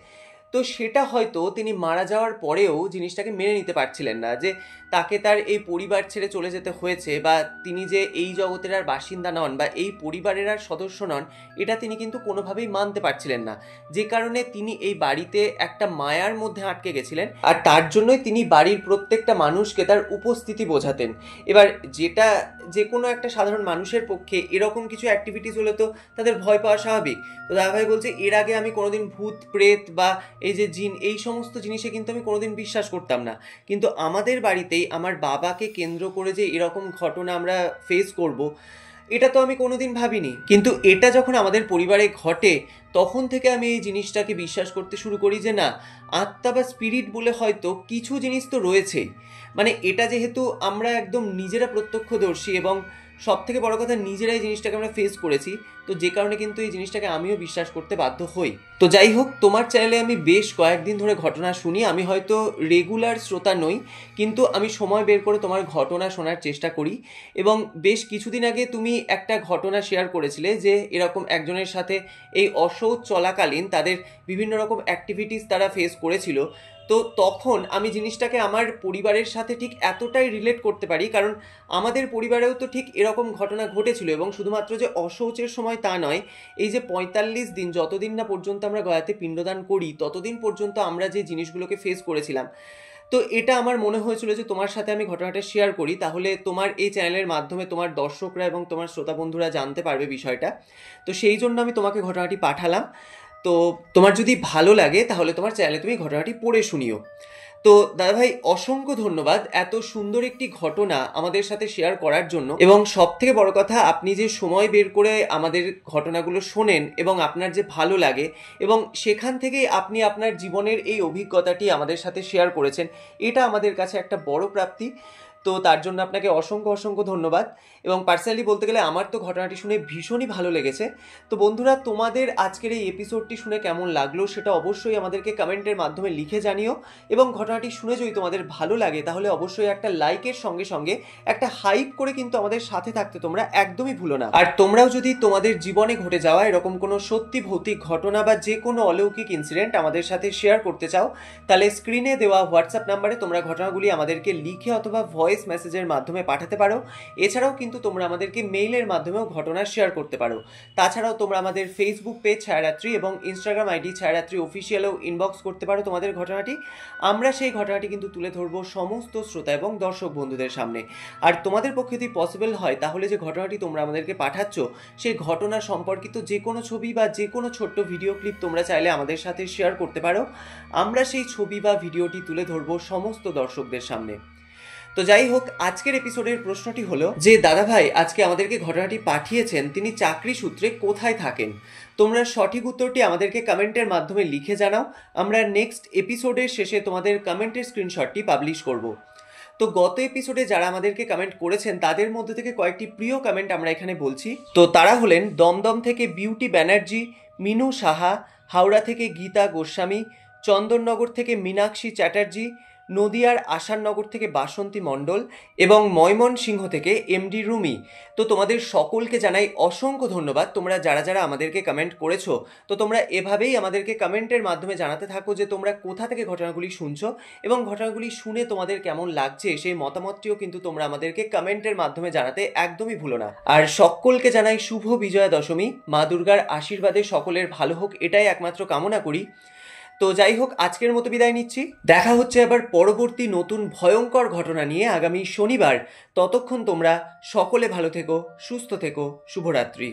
তো সেটা হয়তো তিনি মারা যাওয়ার পরেও জিনিসটাকে মেনে নিতে পারছিলেন না, যে তাকে তার এই পরিবার ছেড়ে চলে যেতে হয়েছে, বা তিনি যে এই জগতের আর বাসিন্দা নন বা এই পরিবারের আর সদস্য নন, এটা তিনি কিন্তু কোনোভাবেই মানতে পারছিলেন না। যে কারণে তিনি এই বাড়িতে একটা মায়ার মধ্যে আটকে গেছিলেন, আর তার জন্যই তিনি বাড়ির প্রত্যেকটা মানুষকে তার উপস্থিতি বোঝাতেন। এবার যেটা যে কোনো একটা সাধারণ মানুষের পক্ষে এরকম কিছু অ্যাক্টিভিটিস হলে তো তাদের ভয় পাওয়া স্বাভাবিক। তো দাদাভাই বলছে এর আগে আমি কোনোদিন ভূত প্রেত বা এই যে জিন, এই সমস্ত জিনিসে কিন্তু আমি কোনোদিন বিশ্বাস করতাম না। কিন্তু আমাদের বাড়িতেই আমার বাবাকে কেন্দ্র করে যে এরকম ঘটনা আমরা ফেস করব, এটা তো আমি কোনোদিন ভাবিনি। কিন্তু এটা যখন আমাদের পরিবারে ঘটে, তখন থেকে আমি এই জিনিসটাকে বিশ্বাস করতে শুরু করি যে না, আত্মা বা স্পিরিট বলে হয়তো কিছু জিনিস তো রয়েছেই। মানে এটা যেহেতু আমরা একদম নিজেরা প্রত্যক্ষদর্শী এবং সব থেকে বড় কথা নিজেরাই জিনিসটাকে আমরা ফেস করেছি, তো যে কারণে কিন্তু এই জিনিসটাকে আমিও বিশ্বাস করতে বাধ্য হই। তো যাই হোক, তোমার চ্যানেলে আমি বেশ কয়েকদিন ধরে ঘটনা শুনি। আমি হয়তো রেগুলার শ্রোতা নই, কিন্তু আমি সময় বের করে তোমার ঘটনা শোনার চেষ্টা করি। এবং বেশ কিছুদিন আগে তুমি একটা ঘটনা শেয়ার করেছিলে যে এরকম একজনের সাথে এই অসৌচ চলাকালীন তাদের বিভিন্ন রকম অ্যাক্টিভিটিস তারা ফেস করেছিল। তো তখন আমি জিনিসটাকে আমার পরিবারের সাথে ঠিক এতটাই রিলেট করতে পারি, কারণ আমাদের পরিবারেও তো ঠিক এরকম ঘটনা ঘটেছিল। এবং শুধুমাত্র যে অশৌচের সময় তা নয়, এই যে ৪৫ দিন, যতদিন না পর্যন্ত আমরা গয়াতে পিণ্ডদান করি, ততদিন পর্যন্ত আমরা যে জিনিসগুলোকে ফেস করেছিলাম। তো এটা আমার মনে হয়েছিল যে তোমার সাথে আমি ঘটনাটা শেয়ার করি, তাহলে তোমার এই চ্যানেলের মাধ্যমে তোমার দর্শকরা এবং তোমার শ্রোতা বন্ধুরা জানতে পারবে বিষয়টা। তো সেই জন্য আমি তোমাকে ঘটনাটি পাঠালাম। তো তোমার যদি ভালো লাগে তাহলে তোমার চ্যানেলে তুমি ঘটনাটি পড়ে শুনিও। তো দাদাভাই, অসংখ্য ধন্যবাদ এত সুন্দর একটি ঘটনা আমাদের সাথে শেয়ার করার জন্য। এবং সব থেকে বড় কথা, আপনি যে সময় বের করে আমাদের ঘটনাগুলো শোনেন এবং আপনার যে ভালো লাগে, এবং সেখান থেকেই আপনি আপনার জীবনের এই অভিজ্ঞতাটি আমাদের সাথে শেয়ার করেছেন, এটা আমাদের কাছে একটা বড় প্রাপ্তি। তো তার জন্য আপনাকে অসংখ্য অসংখ্য ধন্যবাদ। এবং পার্সোনালি বলতে গেলে আমার তো ঘটনাটি শুনে ভীষণই ভালো লেগেছে। তো বন্ধুরা, তোমাদের আজকের এই এপিসোডটি শুনে কেমন লাগলো সেটা অবশ্যই আমাদেরকে কমেন্টের মাধ্যমে লিখে জানিও। এবং ঘটনাটি শুনে যদি তোমাদের ভালো লাগে তাহলে অবশ্যই একটা লাইকের সঙ্গে সঙ্গে একটা হাইপ করে কিন্তু আমাদের সাথে থাকতে তোমরা একদমই ভুলো না। আর তোমরাও যদি তোমাদের জীবনে ঘটে যাওয়া এরকম কোনো সত্যি ভৌতিক ঘটনা বা যে কোনো অলৌকিক ইনসিডেন্ট আমাদের সাথে শেয়ার করতে চাও, তাহলে স্ক্রিনে দেওয়া হোয়াটসঅ্যাপ নাম্বারে তোমরা ঘটনাগুলি আমাদেরকে লিখে অথবা ভয়েস মেসেজের মাধ্যমে পাঠাতে পারো। এছাড়াও কিন্তু তোমরা আমাদেরকে মেইলের মাধ্যমেও ঘটনা শেয়ার করতে পারো। তাছাড়াও তোমরা আমাদের ফেসবুক পেজ ছায়ারাত্রি এবং ইনস্টাগ্রাম আইডি ছায়ারাত্রি অফিসিয়ালেও ইনবক্স করতে পারো তোমাদের ঘটনাটি। আমরা সেই ঘটনাটি কিন্তু তুলে ধরবো সমস্ত শ্রোতা এবং দর্শক বন্ধুদের সামনে। আর তোমাদের পক্ষে যদি পসিবল হয় তাহলে যে ঘটনাটি তোমরা আমাদেরকে পাঠাচ্ছ, সেই ঘটনা সম্পর্কিত যে কোনো ছবি বা যে কোনো ছোট্ট ভিডিও ক্লিপ তোমরা চাইলে আমাদের সাথে শেয়ার করতে পারো। আমরা সেই ছবি বা ভিডিওটি তুলে ধরবো সমস্ত দর্শকদের সামনে। তো যাই হোক, আজকের এপিসোডের প্রশ্নটি হলো যে দাদাভাই আজকে আমাদেরকে ঘটনাটি পাঠিয়েছেন, তিনি চাকরি সূত্রে কোথায় থাকেন? তোমরা সঠিক উত্তরটি আমাদেরকে কমেন্টের মাধ্যমে লিখে জানাও। আমরা নেক্সট এপিসোডের শেষে তোমাদের কমেন্টের স্ক্রিনশটটি পাবলিশ করব। তো গত এপিসোডে যারা আমাদেরকে কমেন্ট করেছেন তাদের মধ্যে থেকে কয়েকটি প্রিয় কমেন্ট আমরা এখানে বলছি। তো তারা হলেন দমদম থেকে বিউটি ব্যানার্জি, মিনু সাহা, হাওড়া থেকে গীতা গোস্বামী, চন্দননগর থেকে মীনাক্ষী চ্যাটার্জি, নদিয়ার আসাননগর থেকে বাসন্তী মণ্ডল এবং ময়মনসিংহ থেকে এমডি রুমি। তো তোমাদের সকলকে জানাই অসংখ্য ধন্যবাদ, তোমরা যারা যারা আমাদেরকে কমেন্ট করেছো। তো তোমরা এভাবেই আমাদেরকে কমেন্টের মাধ্যমে জানাতে থাকো যে তোমরা কোথা থেকে ঘটনাগুলি শুনছো এবং ঘটনাগুলি শুনে তোমাদের কেমন লাগছে, সেই মতামতটিও কিন্তু তোমরা আমাদেরকে কমেন্টের মাধ্যমে জানাতে একদমই ভুলো না। আর সকলকে জানাই শুভ বিজয়া দশমী। মা দুর্গার আশীর্বাদে সকলের ভালো হোক, এটাই একমাত্র কামনা করি। তো যাই হোক, আজকের মতো বিদায় নিচ্ছি। দেখা হচ্ছে আবার পরবর্তী নতুন ভয়ঙ্কর ঘটনা নিয়ে আগামী শনিবার। ততক্ষণ তোমরা সকলে ভালো থেকো, সুস্থ থেকো। শুভরাত্রি।